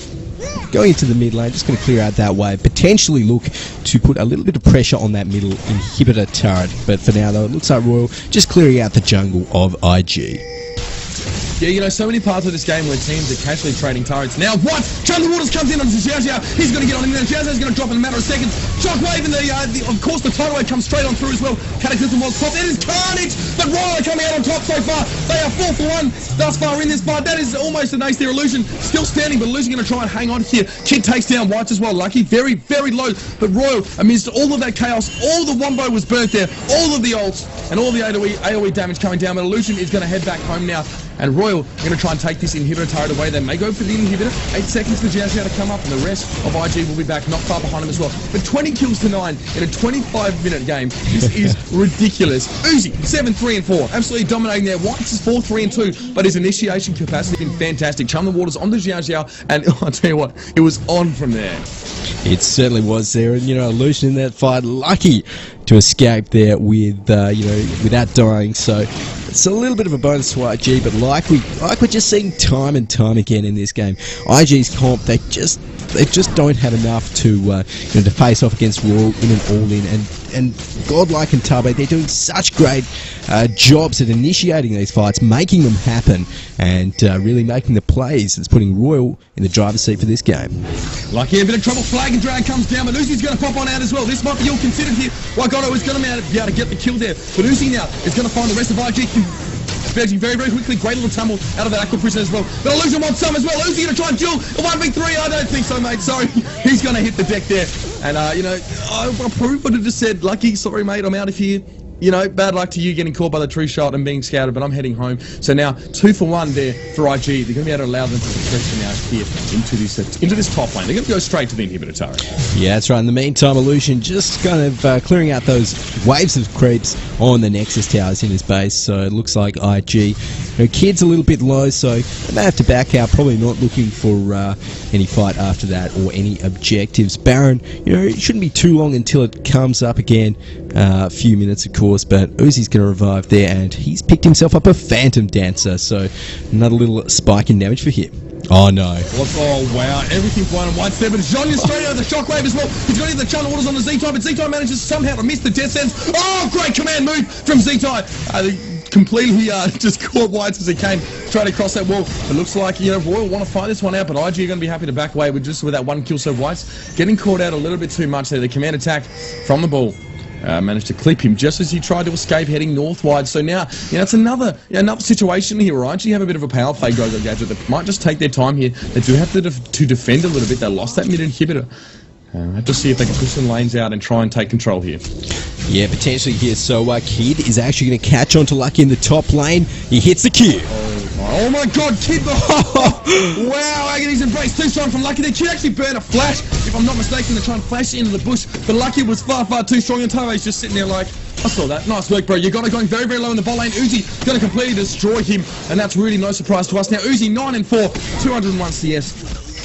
going into the mid lane, just going to clear out that wave. Potentially look to put a little bit of pressure on that middle inhibitor turret. But for now, though, it looks like Royal just clearing out the jungle of IG. Yeah, so many parts of this game where teams are casually trading turrets. Now, what? Charlie Waters comes in on Xiao Xiao. He's going to get on him. Then Xiao Xiao's going to drop in a matter of seconds. Shockwave and of course, the tidal wave comes straight on through as well. Cataclysm was popped. It is carnage, but Royal are coming out on top so far. They are 4 for 1 thus far in this fight. That is almost an ace there. Illusion still standing, but Illusion going to try and hang on here. Kid takes down Whites as well. Lucky, very, very low. But Royal, amidst all of that chaos, all the wombo was burnt there, all of the ults, and all the AoE damage coming down. But Illusion is going to head back home now. And Royal are going to try and take this inhibitor turret away. They may go for the inhibitor. 8 seconds for Xiao Xiao to come up, and the rest of IG will be back not far behind him as well. But 20 kills to 9 in a 25-minute game. This is ridiculous. Uzi, 7-3-4. Absolutely dominating there. Whites is 4-3-2, but his initiation capacity has been fantastic. Chum the waters on the Xiao Xiao, and I'll tell you what, it was on from there. It certainly was there, and Illusion in that fight, lucky to escape there with without dying. So it's a little bit of a bonus to IG, but like we're just seeing time and time again in this game, IG's comp, they just don't have enough to to face off against Royal in an all-in, and Godlike and Tubby, they're doing such great jobs at initiating these fights, making them happen, and really making the plays that's putting Royal in the driver's seat for this game. Lucky, a bit of trouble. Flag and drag comes down, but Uzi's going to pop on out as well. This might be all considered here. Wagono is going to be able to get the kill there, but Uzi now is going to find the rest of IG Verging very, very quickly. Great little tumble out of that aqua prison as well. But Illusion wants some as well. Uzi going to try and duel a 1v3. I don't think so, mate. Sorry. He's going to hit the deck there. And, I probably would have just said, Lucky, sorry, mate, I'm out of here. Bad luck to you getting caught by the tree shot and being scouted, but I'm heading home. So now 2 for 1 there for IG. They're going to be able to allow them to progress now here into this top lane. They're going to go straight to the inhibitor turret. Yeah, that's right. In the meantime, Illusion just kind of clearing out those waves of creeps on the Nexus towers in his base. So it looks like IG. Kid's a little bit low, so they may have to back out. Probably not looking for any fight after that or any objectives. Baron, it shouldn't be too long until it comes up again. A few minutes, of course, but Uzi's going to revive there, and he's picked himself up a Phantom Dancer, so another little spike in damage for him. Oh no. Oh wow, everything flying on white there, but Zhonya's straight out of the shockwave as well. He's going to hit the channel orders on the Z-Type, but Z-Type manages somehow to miss the death sense. Oh, great command move from Z-Type. Completely just caught Whites as he came, trying to cross that wall. It looks like, Royal want to fight this one out, but IG are going to be happy to back away with that one kill. So Whites getting caught out a little bit too much there. The command attack from the ball. Managed to clip him just as he tried to escape heading northwide. So now, it's another situation here, right? You have a bit of a power play Go-Go Gadget that might just take their time here. They do have to defend a little bit. They lost that mid inhibitor. Have to see if they can push some lanes out and try and take control here. Yeah, potentially here. So Kid is actually going to catch on to Lucky in the top lane. He hits the Q. Oh my god, Kid! Wow, Agony's embrace too strong from Lucky there. Kid actually burned a flash, if I'm not mistaken, to try and flash into the bush. But Lucky was far, far too strong, and Tave's just sitting there like, I saw that. Nice work, bro. You got it going very, very low in the bot lane. Uzi going to completely destroy him, and that's really no surprise to us. Now, Uzi 9-4, 201 CS.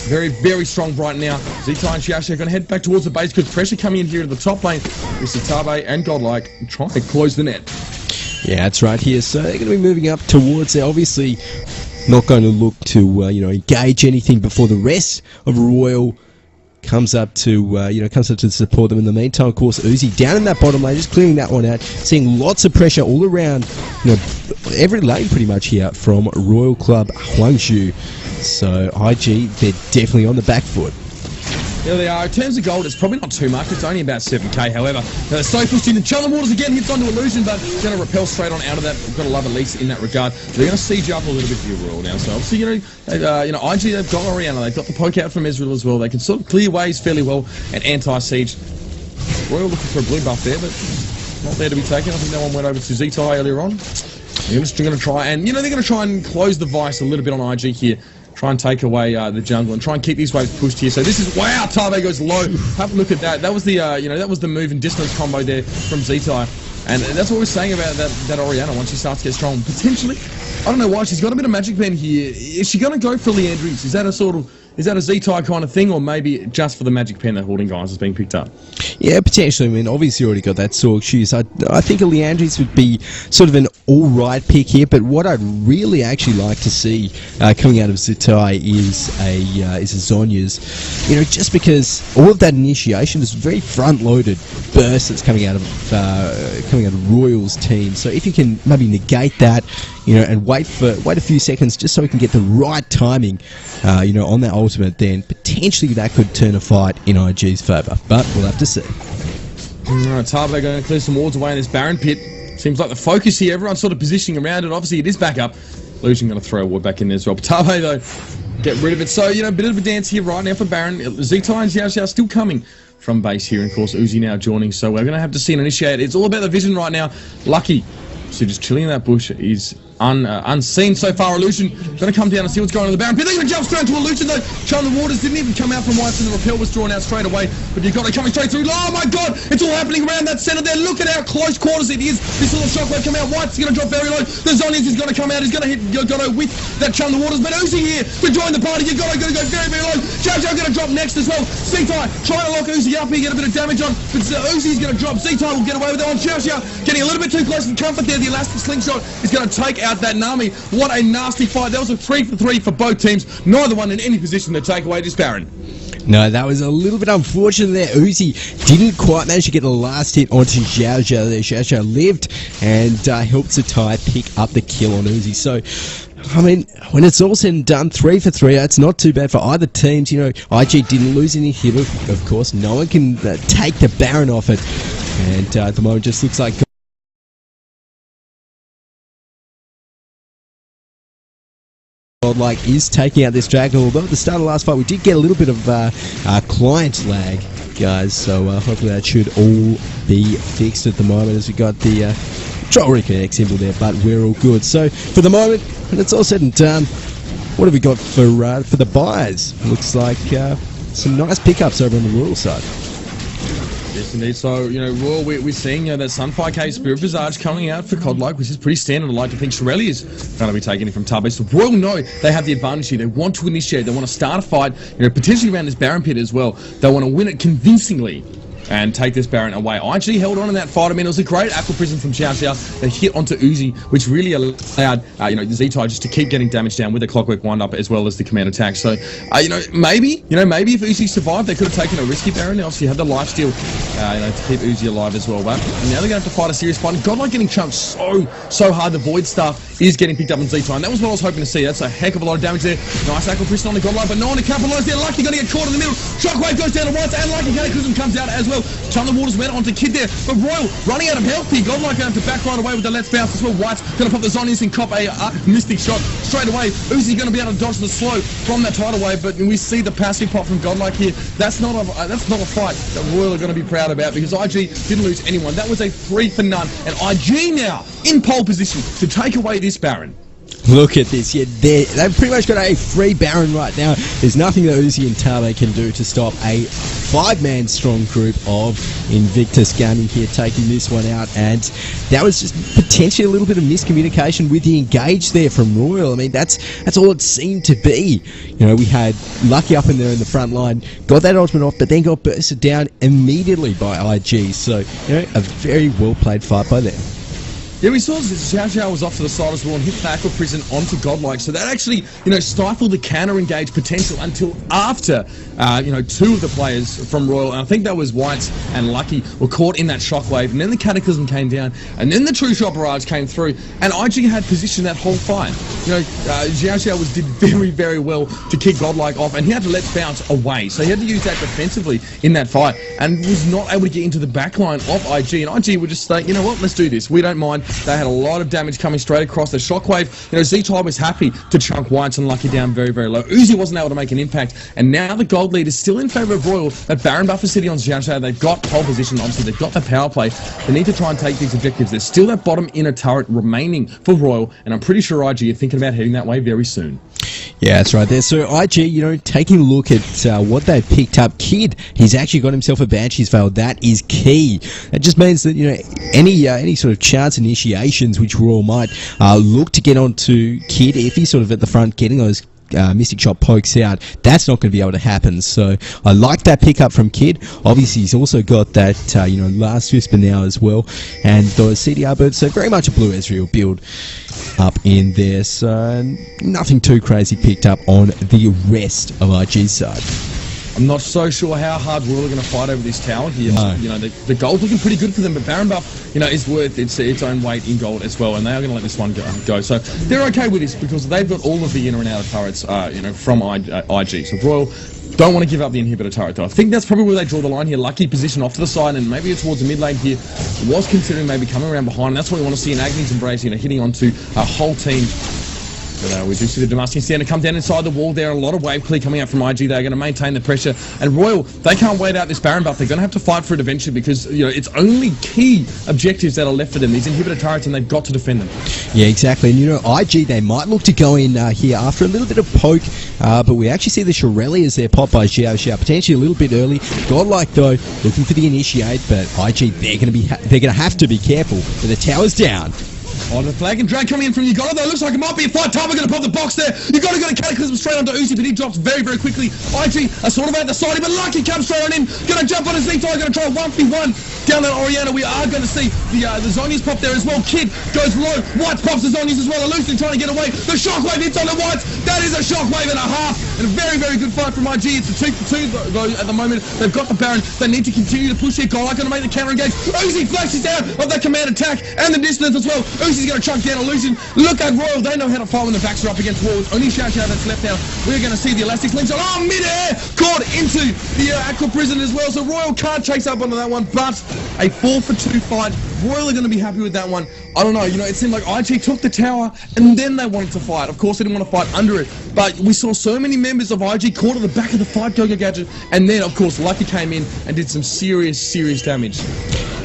Very, very strong right now. Z-Tai and Xiaoxia are going to head back towards the base because pressure coming in here at the top lane. This is Tabe and Godlike trying to close the net. Yeah, that's right here. So they're going to be moving up towards there. Obviously, not going to look to engage anything before the rest of Royal comes up to support them. In the meantime, of course, Uzi down in that bottom lane, just clearing that one out, seeing lots of pressure all around, every lane pretty much here from Royal Club Huangzhou. So IG, they're definitely on the back foot. There they are. In terms of gold, it's probably not too much. It's only about 7k. However, they're so pushed in. The Channel Waters again hits onto Illusion, but going to repel straight on out of that. We've got to love Elise in that regard. They're going to siege up a little bit for your Royal now. So obviously, IG, they've got Oriana. They've got the poke out from Ezreal as well. They can sort of clear ways fairly well and anti-siege. Royal looking for a blue buff there, but not there to be taken. I think that one went over to Z-Tai earlier on. They're just going to try and, they're going to try and close the vice a little bit on IG here. Try and take away the jungle and try and keep these waves pushed here. So this is, wow, Tabe goes low. Have a look at that. That was the, that was the move and distance combo there from Z-Tai. And that's what we're saying about that Oriana once she starts to get strong. Potentially, I don't know why, she's got a bit of magic pen here. Is she going to go for Leandries? Is that a Z-Tai kind of thing, or maybe just for the magic pen that Holding Guys is being picked up? Yeah, potentially. I mean, obviously you already got that Sorg shoes. I think a Leandries would be sort of an all-right pick here, but what I'd really actually like to see coming out of Z-Tai is a Zhonya's. Just because all of that initiation is very front-loaded burst that's coming out of Royal's team. So if you can maybe negate that, and wait a few seconds just so we can get the right timing, on that ultimate, then potentially that could turn a fight in IG's favour. But we'll have to see. Alright, Tabe going to clear some wards away in this Baron pit. Seems like the focus here, everyone's sort of positioning around it. Obviously it is back up. Illusion going to throw a ward back in there as well. But Tabe though, get rid of it. So, a bit of a dance here right now for Baron. Z-Tai and Xiao still coming from base here. And of course, Uzi now joining. So we're going to have to see an initiate. It's all about the vision right now. Lucky. So just chilling in that bush is unseen so far. Illusion going to come down and see what's going on in the Baron. But they're going to jump straight to Illusion though. Showing the waters didn't even come out from Whites and the repel was drawn out straight away. But you've got it coming straight through. Oh my god! It's all happening around that center there. Look at how close quarters it is. This little shockwave come out. White's going to drop very low. The Zonians is going to come out. He's going to hit Goto with that Chum the Waters. But Uzi here to join the party. You've got to go very, very low. Xiao going to drop next as well. Z-Tai trying to lock Uzi up here, get a bit of damage on. But Uzi's going to drop. Z-Tai will get away with that one. Xiao getting a little bit too close for comfort there. The elastic slingshot is going to take out that Nami. What a nasty fight. That was a 3-for-3 for both teams. Neither one in any position to take away this Baron. No, that was a little bit unfortunate there. Uzi didn't quite manage to get the last hit onto Xiao there. Xiao lived and helped Z-Tai pick up the kill on Uzi. So, I mean, when it's all said and done, 3-for-3, that's not too bad for either teams. IG didn't lose any hit, of course. No one can take the Baron off it. And at the moment, just looks like Godlike is taking out this dragon, although at the start of the last fight we did get a little bit of client lag, guys, so hopefully that should all be fixed at the moment as we got the control reconnect symbol there, but we're all good. So for the moment, when it's all said and done, what have we got for the buyers? Looks like some nice pickups over on the Royal side. Yes, indeed. So, Royal, we're seeing that Sunfire Cave Spirit Visage coming out for Godlike, which is pretty standard. I like to think Shirelli is going to be taking it from Tubby. So Royal know they have the advantage here. They want to initiate. They want to start a fight, potentially around this Baron pit as well. They want to win it convincingly and take this Baron away. IG held on in that fight. I mean, it was a great Aqua Prism from Xiao Xiao. They hit onto Uzi, which really allowed, the Z-Tide just to keep getting damage down with the Clockwork wind-up as well as the command attack. So, maybe if Uzi survived, they could have taken a risky Baron. They obviously had the lifesteal, to keep Uzi alive as well. But now they're going to have to fight a serious fight. And Godlike getting chunked so hard. The Void stuff is getting picked up on Z-Tide. That was what I was hoping to see. That's a heck of a lot of damage there. Nice Aqua Prism on the Godlike, but no one to capitalize there. Lucky going to get caught in the middle. Shockwave goes down to Whites, and Lucky Cataclysm comes out as well. Chum the Waters went onto Kid there, but Royal running out of health here. Godlike going to have to back right away with the Let's Bounce as well. White's going to pop the Zonius and cop a Mystic shot straight away. Uzi's going to be able to dodge the slow from that tidal wave, but we see the passive pop from Godlike here. That's not a fight that Royal are going to be proud about, because IG didn't lose anyone. That was a 3 for none, and IG now in pole position to take away this Baron. Look at this. Yeah, they've pretty much got a free Baron right now. There's nothing that Uzi and Tabe can do to stop a 5-man strong group of Invictus Gaming here taking this one out. And that was just potentially a little bit of miscommunication with the engage there from Royal. I mean, that's all it seemed to be. We had Lucky up in there in the front line, got that ultimate off, but then got bursted down immediately by IG. So, a very well played fight by them. Yeah, we saw Xiao Xiao was off to the side as well and hit the Aqua Prison onto Godlike. So that actually, stifled the counter-engage potential until after, 2 of the players from Royal, and I think that was Whites and Lucky, were caught in that shockwave. And then the Cataclysm came down, and then the True Shot Barrage came through, and IG had position that whole fight. Xiao Xiao did very, very well to kick Godlike off, and he had to let bounce away. So he had to use that defensively in that fight, and was not able to get into the backline of IG. And IG would just say, you know what, let's do this. We don't mind. They had a lot of damage coming straight across the shockwave. Z-Tide was happy to chunk Whites and Lucky down very, very low. Uzi wasn't able to make an impact, and now the gold lead is still in favour of Royal. That Baron buff is sitting on Xiao Xiao. They've got pole position, obviously. They've got the power play. They need to try and take these objectives. There's still that bottom inner turret remaining for Royal, and I'm pretty sure IG are thinking about heading that way very soon. Yeah, that's right there. So IG, taking a look at what they've picked up. Kid, he's actually got himself a Banshee's Veil. That is key. That just means that, any sort of chance initiations which Royal might look to get onto Kid, if he's sort of at the front getting those Mystic Shot pokes out, that's not going to be able to happen. So I like that pickup from Kid. Obviously he's also got that Last Whisper now as well, and those CDR birds, so very much a blue Ezreal build up in there. So nothing too crazy picked up on the rest of IG's side. I'm not so sure how hard Royal are going to fight over this tower here. No. The gold's looking pretty good for them, but Baron buff, is worth its own weight in gold as well, and they are going to let this one go. So they're okay with this because they've got all of the inner and outer turrets, from IG. So Royal don't want to give up the inhibitor turret, though. I think that's probably where they draw the line here. Lucky position off to the side, and maybe towards the mid lane here. Was considering maybe coming around behind, and that's what we want to see in Agni's Embrace, hitting onto a whole team. But we do see the Damascus Standard come down inside the wall there. A lot of wave clear coming out from IG. They're going to maintain the pressure. And Royal, they can't wait out this Baron buff. They're going to have to fight for it eventually because, it's only key objectives that are left for them. These inhibitor turrets, and they've got to defend them. Yeah, exactly. And, IG, they might look to go in here after a little bit of poke. But we actually see the Shirelli as they're popped by Xiao Xiao, potentially a little bit early. Godlike, though, looking for the initiate. But IG, they're going to have to be careful. But the tower's down. Oh, the flag and drag coming in from Uganda, though. Looks like it might be a fight. Taba going to pop the box there. Uganda got a Cataclysm straight onto Uzi, but he drops very, very quickly. IG are sort of at the side, but Lucky comes straight on in. Going to jump on his Z-Tide, going to try 1v1 down that Oriana. We are going to see the Zonius pop there as well. Kid goes low. Whites pops the Zonius as well. Illusion trying to get away. The shockwave hits on the Whites. That is a shockwave and a half. And a very, very good fight from IG. It's a 2-for-2 though at the moment. They've got the Baron. They need to continue to push their goal. I'm going to make the counter engage. Uzi flashes down of that command attack and the distance as well. Uzi's going to chunk down Illusion. Look at Royal. They know how to fight when the backs are up against walls. Only Xiao Xiao that's left now. We're going to see the Elastics links on. Oh, mid-air! Caught into the Aqua Prison as well. So Royal can't chase up onto that one, but A 4-for-2 fight. Royal are going to be happy with that one. I don't know, it seemed like IG took the tower and then they wanted to fight. Of course, they didn't want to fight under it, but we saw so many members of IG caught at the back of the fight, Go Gadget, and then, of course, Lucky came in and did some serious damage.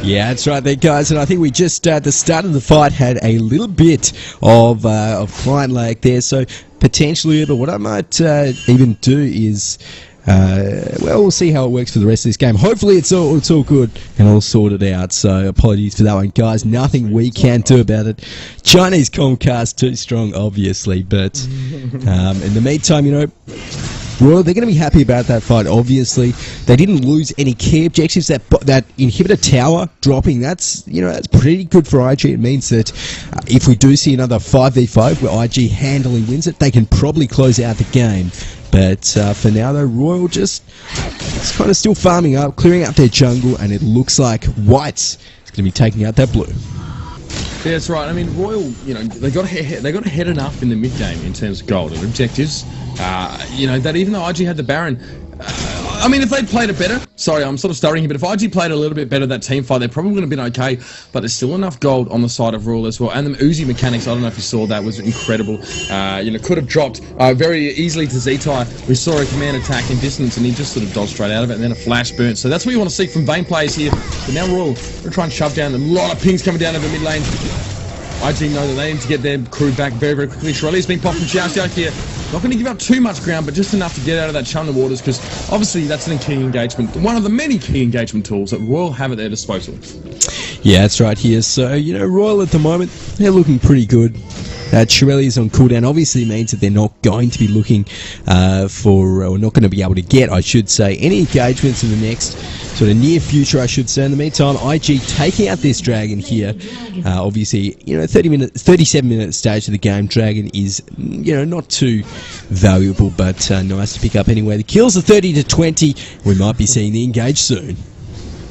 Yeah, that's right there, guys, and I think we just, at the start of the fight, had a little bit of client lag there, so potentially, but what I might even do is... well, we'll see how it works for the rest of this game. Hopefully it's all good and all sorted out, so apologies for that one, guys. Nothing we can do about it. Chinese Comcast too strong, obviously, but in the meantime, Royal, they're going to be happy about that fight, obviously. They didn't lose any key objectives. That inhibitor tower dropping, that's pretty good for IG. It means that if we do see another 5v5 where IG handily wins it, they can probably close out the game. But for now, though, Royal just kind of still farming up, clearing up their jungle, and it looks like White's going to be taking out that blue. Yeah, that's right. I mean, Royal, they got ahead enough in the mid game in terms of gold and objectives. That even though IG had the Baron, I mean, if they'd played it better, sorry, I'm sort of stuttering here, but if IG played a little bit better that team fight, they probably would have been okay, but there's still enough gold on the side of Royal as well, and the Uzi mechanics, I don't know if you saw that, was incredible. Could have dropped very easily to Z-Tai. We saw a command attack in distance, and he just sort of dodged straight out of it, and then a flash burnt, so that's what you want to see from Vayne players here, but now Royal, they're trying to shove down, a lot of pings coming down over mid lane. IG know that they need to get their crew back very quickly. Shirley's been popped from Xiao here. Not going to give up too much ground, but just enough to get out of that chum of waters, because obviously that's an key engagement, one of the many key engagement tools that Royal have at their disposal. Yeah, that's right here. So, Royal at the moment, they're looking pretty good. Shirley's on cooldown obviously means that they're not going to be looking or not going to be able to get, I should say, any engagements in the next sort of near future, I should say. In the meantime, IG taking out this dragon here. Obviously, 37-minute stage of the game. Dragon is, not too valuable, but nice to pick up anyway. The kills are 30-20. We might be seeing the engage soon.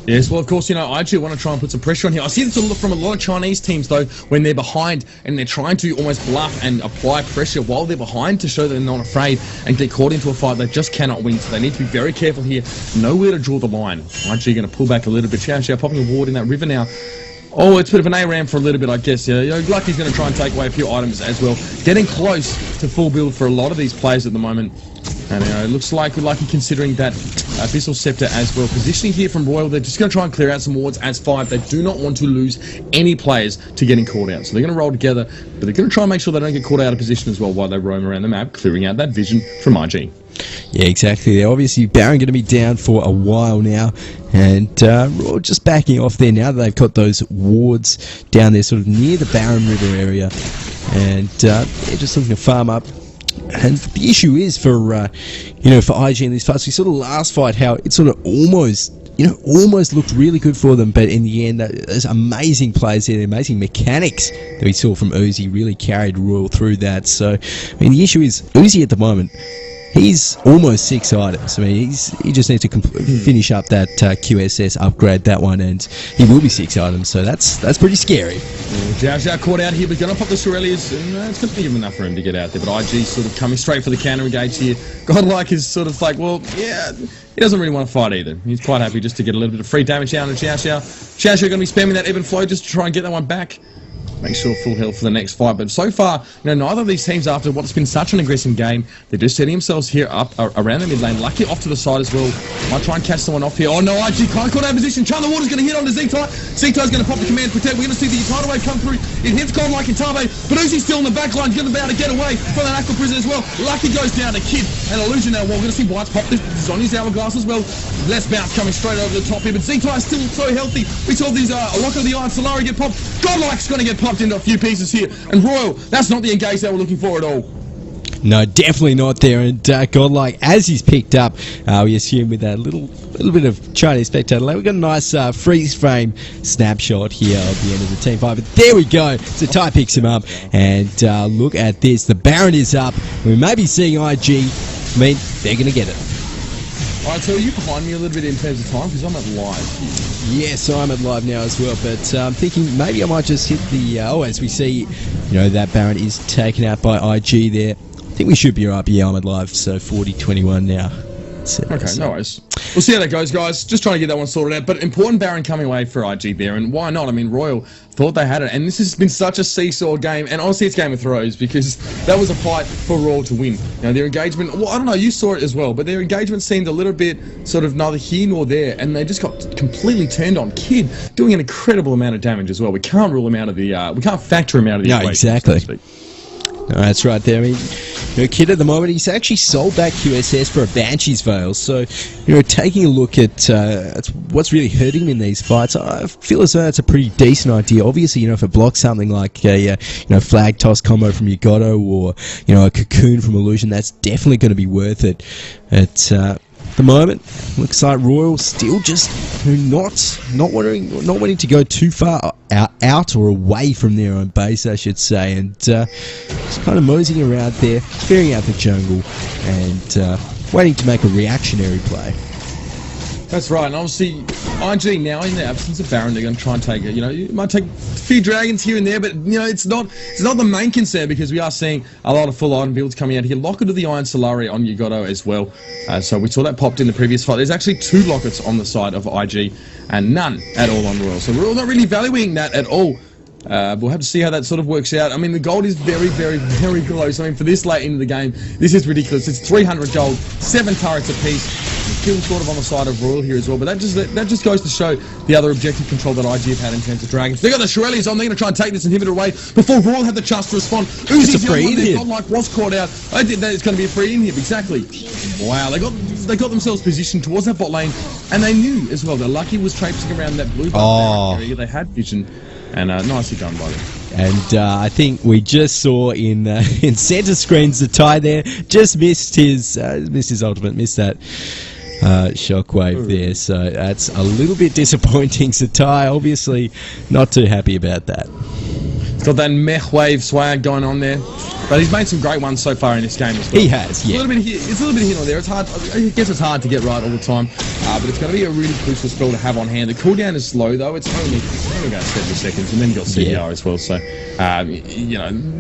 Yes, well, of course, I actually want to try and put some pressure on here. I see this from a lot of Chinese teams, though, when they're behind and they're trying to almost bluff and apply pressure while they're behind to show that they're not afraid and get caught into a fight they just cannot win. So they need to be very careful here. Know where to draw the line. Actually going to pull back a little bit. Xiao popping a ward in that river now. Oh, it's a bit of an ARAM for a little bit, I guess. Lucky's going to try and take away a few items as well. Getting close to full build for a lot of these players at the moment. And it looks like we're lucky considering that Abyssal Scepter as well. Positioning here from Royal, they're just going to try and clear out some wards as 5. They do not want to lose any players to getting caught out. So they're going to roll together, but they're going to try and make sure they don't get caught out of position as well while they roam around the map, clearing out that vision from IG. Yeah, exactly. They're obviously Baron going to be down for a while now, and Royal just backing off there now that they've got those wards down there sort of near the Baron River area, and they're just looking to farm up. And the issue is for IG in these fights, we saw the last fight how it sort of almost looked really good for them, but in the end, there's amazing plays there, amazing mechanics that we saw from Uzi really carried Royal through that. So, I mean, the issue is Uzi at the moment, he's almost 6 items. I mean, he just needs to finish up that QSS, upgrade that one, and he will be 6 items. So that's pretty scary. Xiao caught out here, but going to pop the Shirley's, and it's going to give him enough room to get out there. But IG sort of coming straight for the counter engage here. Godlike is sort of like, well, yeah, he doesn't really want to fight either. He's quite happy just to get a little bit of free damage down on Xiao. Xiao going to be spamming that ebb and flow just to try and get that one back. Make sure full health for the next fight. But so far, neither of these teams, after what's been such an aggressive game, they're just setting themselves here up around the mid lane. Lucky off to the side as well. Might try and catch someone off here. Oh no, IG can't caught out of position. Chan the Water's going to hit onto Z-Tai. Z-Tai's going to pop the command protect. We're going to see the tidal wave come through. It hits Godlike and Tabe, but Uzi's still in the back line. Going to be able to get away from that Aqua Prison as well. Lucky goes down to Kid and Illusion now. Well, we're going to see White's pop this on his hourglass as well. Less bounce coming straight over the top here, but Z-Tai is still so healthy. We saw these Lock of the Eye and Solari get popped. Godlike's going to get popped into a few pieces here, and Royal, that's not the engage they were looking for at all. No, definitely not there. And Godlike, as he's picked up, we assume with a little bit of Chinese spectator, we've got a nice freeze frame snapshot here of the end of the team fight. But there we go. So Ty picks him up, and look at this. The Baron is up. We may be seeing IG. I mean, they're going to get it. Alright, so are you behind me a little bit in terms of time? Because I'm at live. Yes, I'm at live now as well, but I'm thinking maybe I might just hit the, as we see, that Baron is taken out by IG there. I think we should be right. Yeah, I'm at live, so 40-21 now. etc. Okay, no worries. We'll see how that goes, guys. Just trying to get that one sorted out. But important Baron coming away for IG there, and why not? I mean, Royal thought they had it, and this has been such a seesaw game, and honestly, it's Game of Thrones, because that was a fight for Royal to win. Now, their engagement, well, I don't know, you saw it as well, but their engagement seemed a little bit sort of neither here nor there, and they just got completely turned on. Kid doing an incredible amount of damage as well. We can't rule him out of the, we can't factor him out of the equation. Exactly. No, that's right there. I mean, Kid at the moment, he's actually sold back QSS for a Banshee's Veil. So, taking a look at what's really hurting him in these fights, I feel as though that's a pretty decent idea. Obviously, if it blocks something like a, flag toss combo from Yugotto or, a cocoon from Illusion, that's definitely going to be worth it. At the moment, looks like Royal still just not wanting to go too far out or away from their own base, I should say, and just kind of moseying around there, clearing out the jungle, and waiting to make a reactionary play. That's right, and obviously IG now, in the absence of Baron, they're going to try and take it. You might take a few dragons here and there, but it's not the main concern, because we are seeing a lot of full iron builds coming out here. Locket of the Iron Solari on Yugotto as well. So we saw that popped in the previous fight. There's actually 2 lockets on the side of IG and none at all on Royal. So we're all not really valuing that at all. We'll have to see how that sort of works out. I mean, the gold is very, very, very close. I mean, for this late into the game, this is ridiculous. It's 300 gold, 7 turrets apiece. Kill sort of on the side of Royal here as well, but that just goes to show the other objective control that IG have had in terms of dragons. They got the Shirelles on. They're going to try and take this inhibitor away before Royal had the chance to respond. It's a free in here. Godlike was caught out. I did that. It's going to be a free in here. Exactly. Wow. They got themselves positioned towards that bot lane, and they knew as well that Lucky was traipsing around that blue buff area. They had vision, and nicely done by them. And I think we just saw in center screens the tie there just missed his ultimate, missed that shockwave there. So that's a little bit disappointing. Zatai obviously not too happy about that. He's got that mech wave swag going on there, but he's made some great ones so far in this game as well. He has, yeah. It's a little bit here or there. It's hard. I guess it's hard to get right all the time, but it's going to be a really crucial spell to have on hand. The cooldown is slow though. It's only going to 70 seconds, and then you got CDR as well. So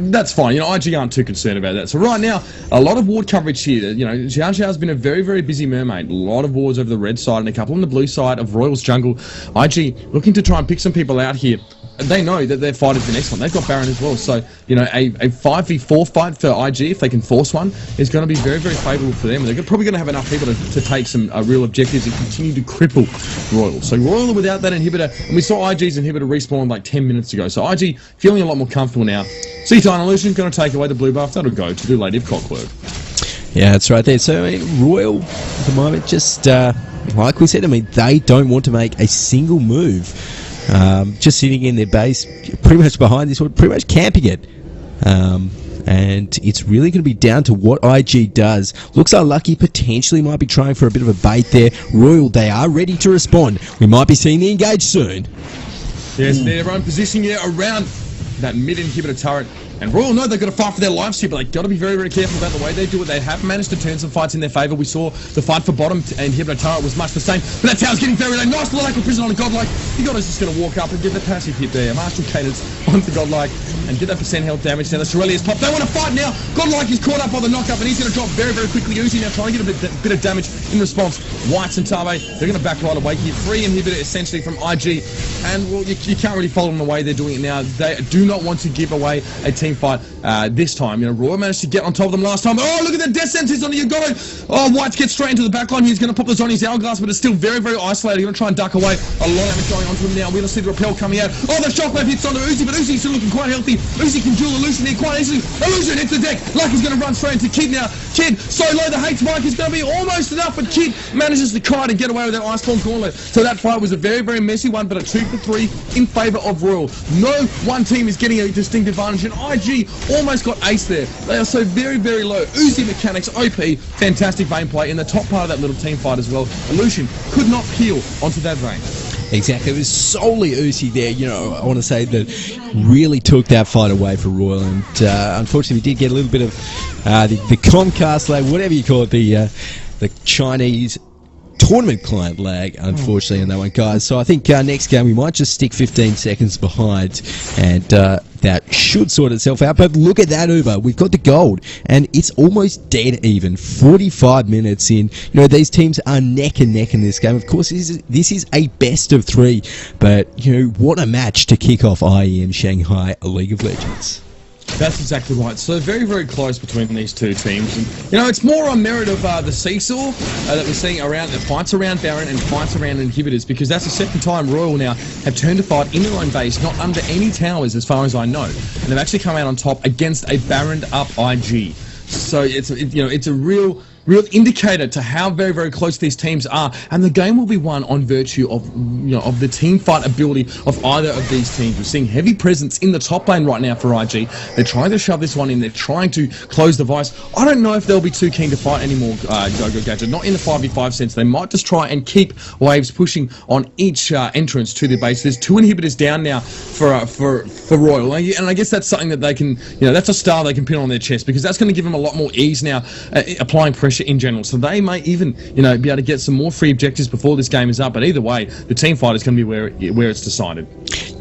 that's fine. IG aren't too concerned about that. So right now, a lot of ward coverage here. Xiao Xiao's been a very, very busy mermaid. A lot of wards over the red side and a couple on the blue side of Royal's jungle. IG looking to try and pick some people out here. They know that their fight is the next one. They've got Baron as well. So, a 5v4 fight for IG, if they can force one, is going to be very, very favourable for them. And they're probably going to have enough people to take some real objectives and continue to cripple Royal. So Royal without that inhibitor, and we saw IG's inhibitor respawn like 10 minutes ago. So IG feeling a lot more comfortable now. C-Tine Illusion going to take away the blue buff. That'll go to the Lady of Cockwork. Yeah, that's right there. So, Royal, at the moment, just like we said, they don't want to make a single move. Just sitting in their base, pretty much behind this one, pretty much camping it. And it's really going to be down to what IG does. Looks like Lucky potentially might be trying for a bit of a bait there. Royal, they are ready to respond. We might be seeing the engage soon. Yes, they're in position here around that mid-inhibitor turret. And Royal know they've got to fight for their lives here, but they've got to be very, very careful about the way they do it. They have managed to turn some fights in their favour. We saw the fight for bottom inhibitor turret was much the same, but that tower's getting very low. Nice little lateral prison on a Godlike. Yugotto's just going to walk up and get the passive hit there. Martial cadence onto Godlike and get that percent health damage. Now the Shirelles pop. They want to fight now. Godlike is caught up by the knockup, and he's going to drop very, very quickly. Uzi now trying to get a bit of damage in response. Whites and Tabe, they're going to back right away here. Free inhibitor essentially from IG, and well, you can't really follow them the way they're doing it now. They do not want to give away a team fight. This time, Roy managed to get on top of them last time. Oh, look at the death sentence on Yugotto. Oh, Whites gets straight into the back line. He's going to pop this on his hourglass, but it's still very, very isolated. He's going to try and duck away. A lot of damage going on to him now. We're going to see the repel coming out. Oh, the shockwave hits onto Uzi, but Uzi's still looking quite healthy. Uzi can duel Illusion here quite easily. Illusion hits the deck. Lucky's going to run straight into Kid now. Kid, so low, the hate spike is going to be almost enough, but Kid manages to kite and get away with that Ice Storm Gauntlet. So that fight was a very, very messy one, but a 2-for-3 in favour of Royal. No one team is getting a distinct advantage, and IG almost got ace there. They are so very, very low. Uzi mechanics, OP, fantastic vein play in the top part of that little team fight as well. Illusion could not peel onto that vein. Exactly, it was solely Uzi there, I want to say that really took that fight away for Royal, and unfortunately we did get a little bit of the Comcast, whatever you call it, the Chinese tournament client lag, unfortunately, on that one, guys. So I think next game we might just stick 15 seconds behind, and that should sort itself out. But look at that, Uber. We've got the gold, and it's almost dead even. 45 minutes in. You know, these teams are neck and neck in this game. Of course, this is a best of 3, but you know, what a match to kick off IEM Shanghai League of Legends. That's exactly right. So very, very close between these two teams. And, you know, it's more on merit of the seesaw that we're seeing around the fights around Baron and fights around inhibitors, because that's the second time Royal now have turned to fight in their own base, not under any towers as far as I know. And they've actually come out on top against a Baroned up IG. So it's a real indicator to how very, very close these teams are, and the game will be won on virtue of of the team fight ability of either of these teams. We're seeing heavy presence in the top lane right now for IG. They're trying to shove this one in. They're trying to close the vice. I don't know if they'll be too keen to fight anymore, Gogo Gadget. Not in the 5v5 sense. They might just try and keep waves pushing on each entrance to their base. There's 2 inhibitors down now for Royal, and I guess that's something that they can, that's a star they can pin on their chest, because that's going to give them a lot more ease now applying pressure in general. So they may even, be able to get some more free objectives before this game is up. But either way, the team fight is going to be where it's decided.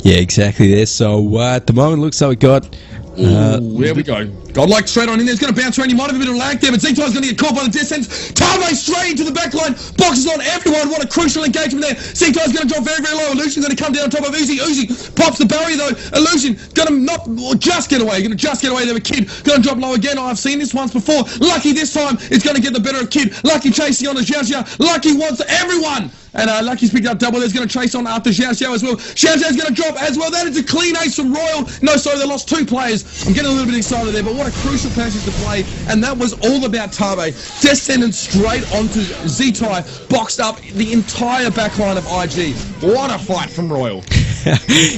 Yeah, exactly there. So at the moment, looks like we got... there we go. Godlike straight on in there. It's going to bounce around. You might have a bit of lag there, but Zeto's going to get caught by the distance. Tame straight into the back line. Boxes on everyone. What a crucial engagement there. Zeto's going to drop very, very low. Illusion's going to come down on top of Uzi. Uzi pops the barrier though. Illusion going to just get away. Going to just get away there with Kid. Going to drop low again. I've seen this once before. Lucky this time is going to get the better of Kid. Lucky chasing on the Xiao Xiao. Lucky wants everyone. And Lucky's picked up double. There's going to chase on after Xiao Xiao as well. Xiao Xiao's going to drop as well. That is a clean ace from Royal. No, sorry, they lost 2 players. I'm getting a little bit excited there, but what a crucial passage to play. And that was all about Tabe. Descending straight onto Zetai, boxed up the entire backline of IG. What a fight from Royal.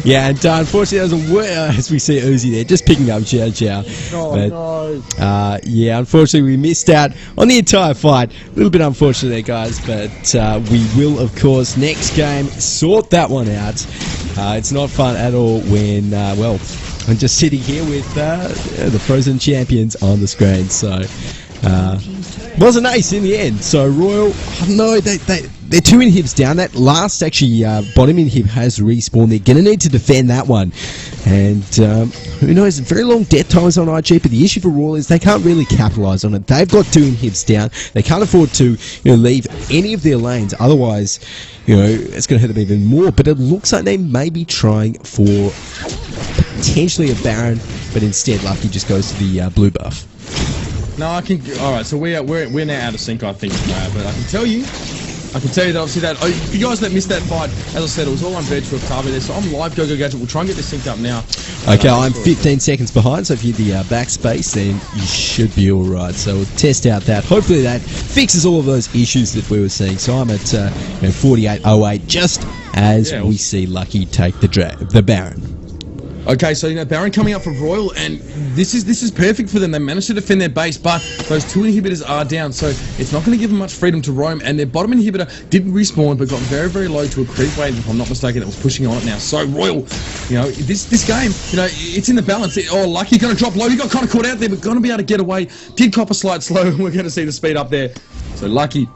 Yeah, and unfortunately, as we see Uzi there, just picking up Xiao Xiao. No. Yeah, unfortunately, we missed out on the entire fight. A little bit unfortunate there, guys, but we will, of course, next game, sort that one out. It's not fun at all when, I'm just sitting here with the frozen champions on the screen, so... wasn't ace in the end. So Royal, no, they're 2 inhibs down. That last actually bottom inhib has respawned. They're going to need to defend that one. And who knows, very long death times on IG, but the issue for Royal is they can't really capitalise on it. They've got 2 inhibs down. They can't afford to leave any of their lanes. Otherwise, it's going to hurt them even more. But it looks like they may be trying for potentially a Baron, but instead Lucky just goes to the blue buff. No, I can. All right, so we're now out of sync, I think. But I can tell you that obviously that you guys that missed that fight, as I said, it was all on virtue of Tabe there. So I'm live, Gogo Gadget. We'll try and get this synced up now. Okay, I'm 15 seconds behind. So if you hit the backspace, then you should be all right. So we'll test out that. Hopefully that fixes all of those issues that we were seeing. So I'm at 48.08, just as we see Lucky take the Baron. Okay, so Baron coming up for Royal, and this is perfect for them. They managed to defend their base, but those 2 inhibitors are down, so it's not going to give them much freedom to roam. And their bottom inhibitor didn't respawn, but got very, very low to a creep wave, if I'm not mistaken. That was pushing on it now. So Royal, this game, it's in the balance. Lucky going to drop low. He got kind of caught out there, but going to be able to get away. Did cop a slight slow, and we're going to see the speed up there. So Lucky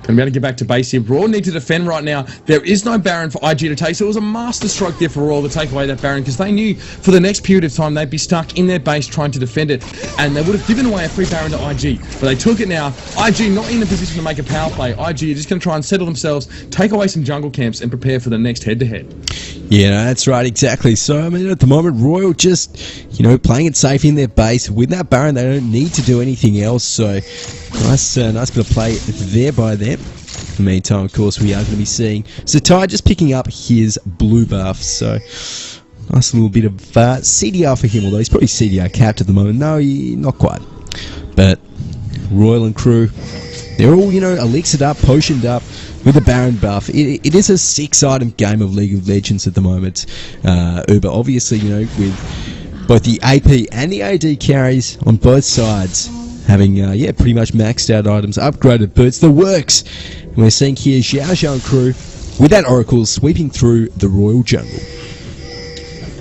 going to be able to get back to base here. Royal need to defend right now. There is no Baron for IG to take, so it was a master stroke there for Royal to take away that Baron, because they knew for the next period of time they'd be stuck in their base trying to defend it, and they would have given away a free Baron to IG, but they took it now. IG not in a position to make a power play. IG are just going to try and settle themselves, take away some jungle camps, and prepare for the next head-to-head. Yeah, no, that's right, exactly. So, I mean, at the moment, Royal just, playing it safe in their base. With that Baron, they don't need to do anything else, so nice bit of play there by them. In the meantime, of course, we are going to be seeing Zetai just picking up his blue buff, so nice little bit of CDR for him, although he's probably CDR capped at the moment. No, not quite. But Royal and crew, they're all, elixired up, potioned up with the Baron buff. It is a 6-item game of League of Legends at the moment. Uber, obviously, with both the AP and the AD carries on both sides having, pretty much maxed out items, upgraded boots, the works. And we're seeing here Xiao Xiao and crew with that Oracle sweeping through the Royal jungle.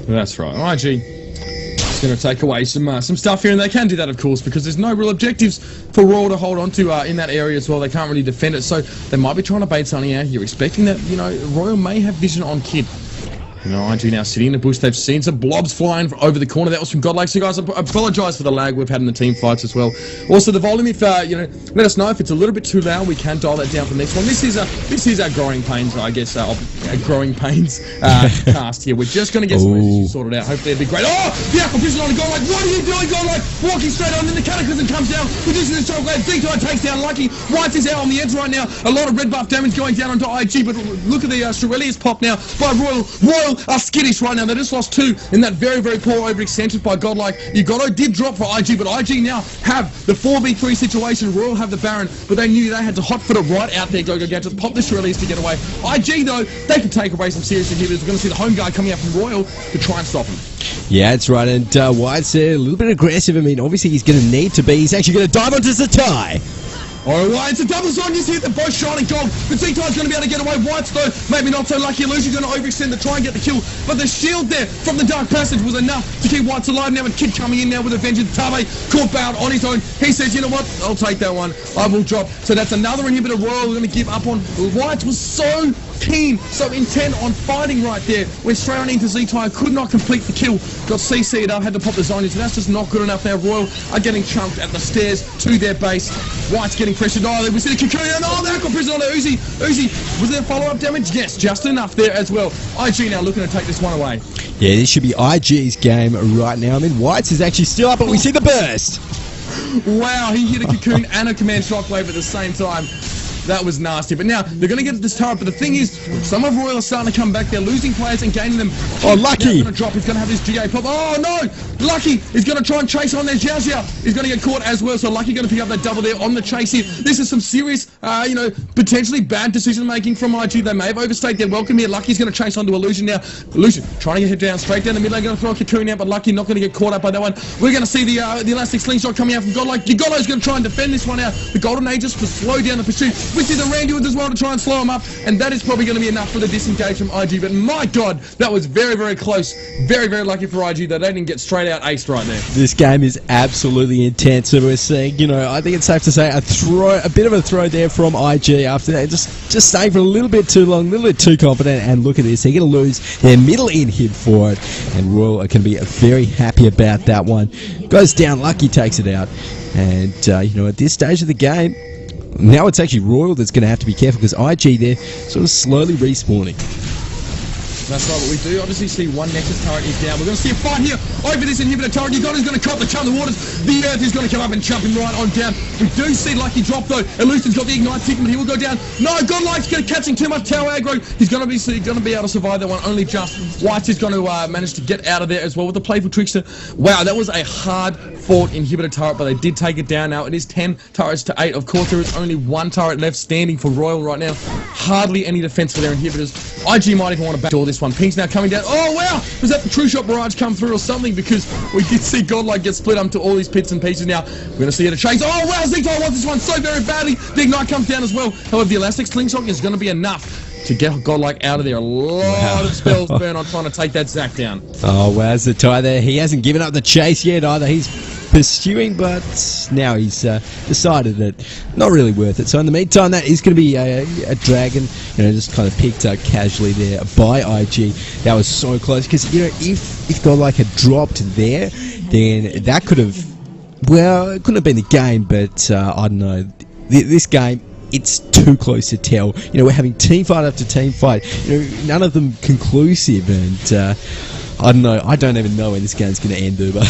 That's right. IG It's going to take away some stuff here, and they can do that, of course, because there's no real objectives for Royal to hold on to in that area as well. They can't really defend it, so they might be trying to bait something out here, expecting that, you know, Royal may have vision on Kid. You know, IG now sitting in the bush. They've seen some blobs flying over the corner. That was from Godlike. So, guys, I apologise for the lag we've had in the team fights as well. Also, the volume, if you know, let us know if it's a little bit too loud. We can dial that down for the next one. This is our growing pains, I guess. Growing pains cast here. We're just going to get some issues sorted out. Hopefully, it'll be great. Oh, the acquisition on the Godlike. What are you doing, Godlike? Walking straight on. Then the Cataclysm comes down. Reducing the chocolate. Z-Tide takes down Lucky. White is out on the edge right now. A lot of red buff damage going down onto IG. But look at the Shirelius pop now by Royal. Royal are skittish right now. They just lost 2 in that very, very poor overextension by Godlike. Ugoto did drop for IG, but IG now have the 4v3 situation. Royal have the Baron, but they knew they had to hot foot it right out there. Go gadgets, pop the Shirelius to get away. IG though, they can take away some serious inhibitors. We're going to see the home guard coming out from Royal to try and stop him. Yeah, that's right. And White's a little bit aggressive. I mean, obviously he's going to need to be. He's actually going to dive onto Zatai. Alright, it's a double zone. You see it, they're both shining gold. But Z-Tide's going to be able to get away. White's though, maybe not so lucky. Illusion's going to overextend to try and get the kill. But the shield there from the Dark Passage was enough to keep White's alive now. And Kid coming in now with a vengeance. Tabe caught bound on his own. He says, you know what? I'll take that one. I will drop. So that's another inhibitor Royal we're going to give up on. White was so keen, so intent on fighting right there. Went straight on into Z-Tide. Could not complete the kill. Got CC'd up. Had to pop the zone. So that's just not good enough now. Royal are getting chunked at the stairs to their base. White's getting pressured. Oh, we see the Cocoon. Oh, the Aqua Prison on the Uzi. Uzi, was there follow-up damage? Yes, just enough there as well. IG now looking to take this one away. Yeah, this should be IG's game right now. I mean, White's is actually still up, but we see the burst. Wow, he hit a Cocoon and a Command Shockwave at the same time. That was nasty. But now, they're going to get this turret. But the thing is, some of Royal are starting to come back. They're losing players and gaining them. Oh, Lucky! He's going to drop. He's going to have his GA pop. Oh, no! Lucky is going to try and chase on there. Xiao Xiao is going to get caught as well. So Lucky going to pick up that double there on the chase here. This is some serious, you know, potentially bad decision-making from IG. They may have overstayed their welcome here. Lucky's going to chase onto Illusion now. Illusion trying to get hit down, straight down the middle. They're going to throw a Cocoon out, but Lucky not going to get caught up by that one. We're going to see the Elastic Slingshot coming out from Godlike. Godlike's going to try and defend this one out. The Golden Aegis to slow down the pursuit. We see the Randuins as well to try and slow him up, and that is probably going to be enough for the disengage from IG. But my God, that was very, very close. Very, very lucky for IG that they didn't get straight out aced right there. This game is absolutely intense. So we're seeing, you know, I think it's safe to say a bit of a throw there from IG after that. Just staying for a little bit too long, a little bit too confident. And look at this, they're going to lose their middle inhib for it, and Royal are going to be very happy about that one. Goes down, Lucky takes it out, and you know, at this stage of the game, now it's actually Royal that's going to have to be careful because IG there sort of slowly respawning. That's right, but we do obviously see one Nexus turret is down. We're going to see a fight here over this inhibitor turret. Ugoto's going to cut the waters. The Earth is going to come up and chump him right on down. We do see Lucky drop though. Illusion's got the Ignite ticking, but he will go down. No, Godlike's catching too much tower aggro. He's going to be able to survive that one. Only just White is going to manage to get out of there as well with the Playful Trickster. Wow, that was a hard-fought inhibitor turret, but they did take it down now. It is 10 turrets to 8. Of course, there is only one turret left standing for Royal right now. Hardly any defense for their inhibitors. IG might even want to backdoor this one. Pink's now coming down. Oh, wow! Was that the True Shot Barrage come through or something? Because we did see Godlike get split up to all these bits and pieces now. We're going to see it a chase. Oh, wow! Z-Tide wants this one so very badly. The Ignite comes down as well. However, the Elastic Slingshot is going to be enough to get Godlike out of there. A lot of spells burn on trying to take that Zac down. Oh, wow, Zatai there. He hasn't given up the chase yet either. He's pursuing, but now he's decided that not really worth it. So in the meantime, that is going to be a dragon, you know, just kind of picked up casually there by IG. That was so close because, you know, if Godlike had dropped there, then that could have, well, it couldn't have been the game, but I don't know. This game, it's too close to tell. You know, we're having team fight after team fight. You know, none of them conclusive, and I don't know. I don't even know when this game's going to end, Uber.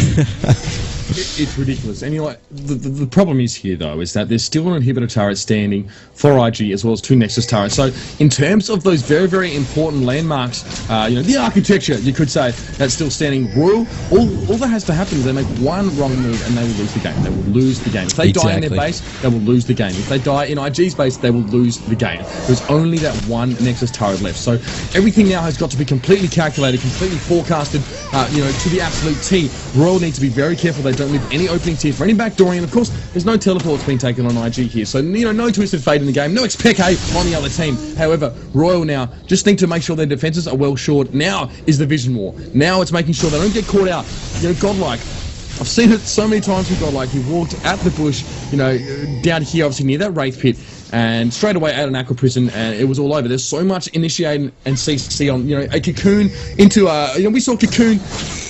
It's ridiculous. And you know, the problem is here, though, is that there's still an inhibitor turret standing for IG as well as 2 Nexus turrets. So in terms of those very, very important landmarks, you know, the architecture, you could say, that's still standing. Royal, all that has to happen is they make one wrong move and they will lose the game. They will lose the game. If they die in their base, they will lose the game. If they die in IG's base, they will lose the game. There's only that one Nexus turret left. So everything now has got to be completely calculated, completely forecasted, you know, to the absolute T. Royal need to be very careful they don't leave any openings here for any backdooring, and of course, there's no teleports being taken on IG here, so, you know, no Twisted Fate in the game, no Expeke on the other team. However, Royal now just think to make sure their defenses are well shored. Now is the vision war. Now it's making sure they don't get caught out. You know, Godlike, I've seen it so many times with Godlike. He walked at the bush, you know, down here, obviously near that Wraith Pit, and straight away out an Aqua Prison, and it was all over. There's so much initiating and CC on, you know, a Cocoon into, you know, we saw Cocoon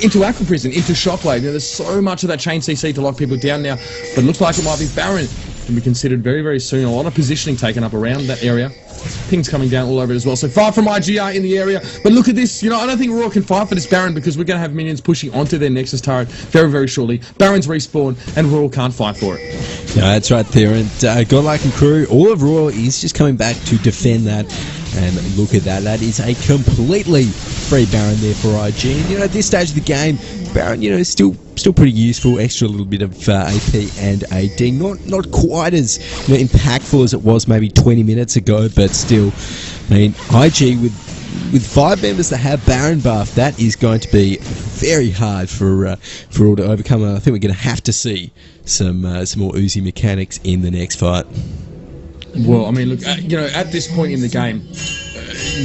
into Aqua Prison, into Shockwave. You know, there's so much of that chain CC to lock people down now, but it looks like it might be Baron to be considered very, very soon. A lot of positioning taken up around that area. Pings coming down all over it as well. So far from IGR in the area. But look at this. You know, I don't think Royal can fight for this Baron because we're going to have minions pushing onto their Nexus turret very, very shortly. Baron's respawn and Royal can't fight for it. No, that's right there. And Godlike and crew, all of Royal is just coming back to defend that. And look at that. That is a completely free Baron there for IG. And, you know, at this stage of the game, Baron, you know, is still pretty useful. Extra little bit of AP and AD. Not quite as, you know, impactful as it was maybe 20 minutes ago, but still, I mean, IG with 5 members that have Baron buff, that is going to be very hard for all to overcome. And I think we're going to have to see some more Uzi mechanics in the next fight. Well, I mean, look, you know, at this point in the game,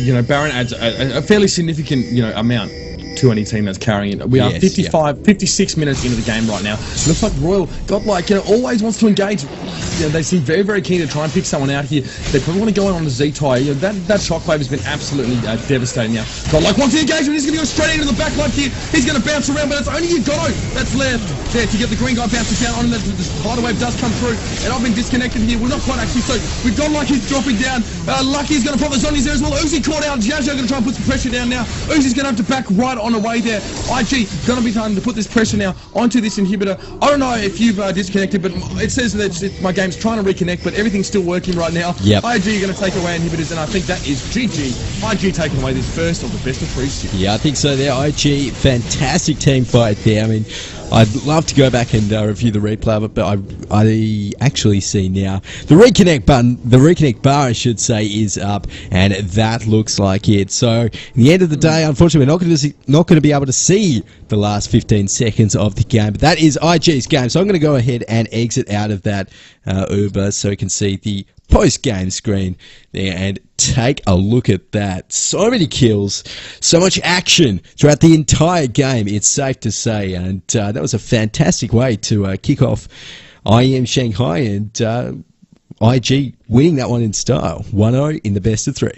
you know, Baron adds a fairly significant, you know, amount to any team that's carrying it. We are 56 minutes into the game right now. It looks like Royal, Godlike, you know, always wants to engage. You know, they seem very, very keen to try and pick someone out here. They probably want to go in on the Z-Tire. You know, that Shockwave has been absolutely devastating now. Godlike wants the engagement. He's going to go straight into the back line here. He's going to bounce around, but it's only Ugoto that's left there to get the green guy bouncing down on him. The tidal wave does come through, and I've been disconnected here. We're not quite actually, so we've got Lucky's dropping down. Lucky's going to pop the zombies there as well. Uzi caught out. Jajo going to try and put some pressure down now. Uzi's going to have to back right on away there. IG going to be trying to put this pressure now onto this inhibitor. I don't know if you've disconnected, but it says that my game's trying to reconnect, but everything's still working right now. Yep. IG are going to take away inhibitors, and I think that is GG. IG taking away this first of the best of 3 series. Yeah, I think so there. IG, fantastic team fight there. I mean, I'd love to go back and review the replay of it, but I actually see now the reconnect button, the reconnect bar I should say, is up, and that looks like it. So, in the end of the day, unfortunately, we're not going to be able to see the last 15 seconds of the game, but that is IG's game. So I'm going to go ahead and exit out of that Uber so you can see the post-game screen there and take a look at that. So many kills, so much action throughout the entire game, it's safe to say, and that was a fantastic way to kick off IEM Shanghai, and IG winning that one in style, 1-0 in the best of 3.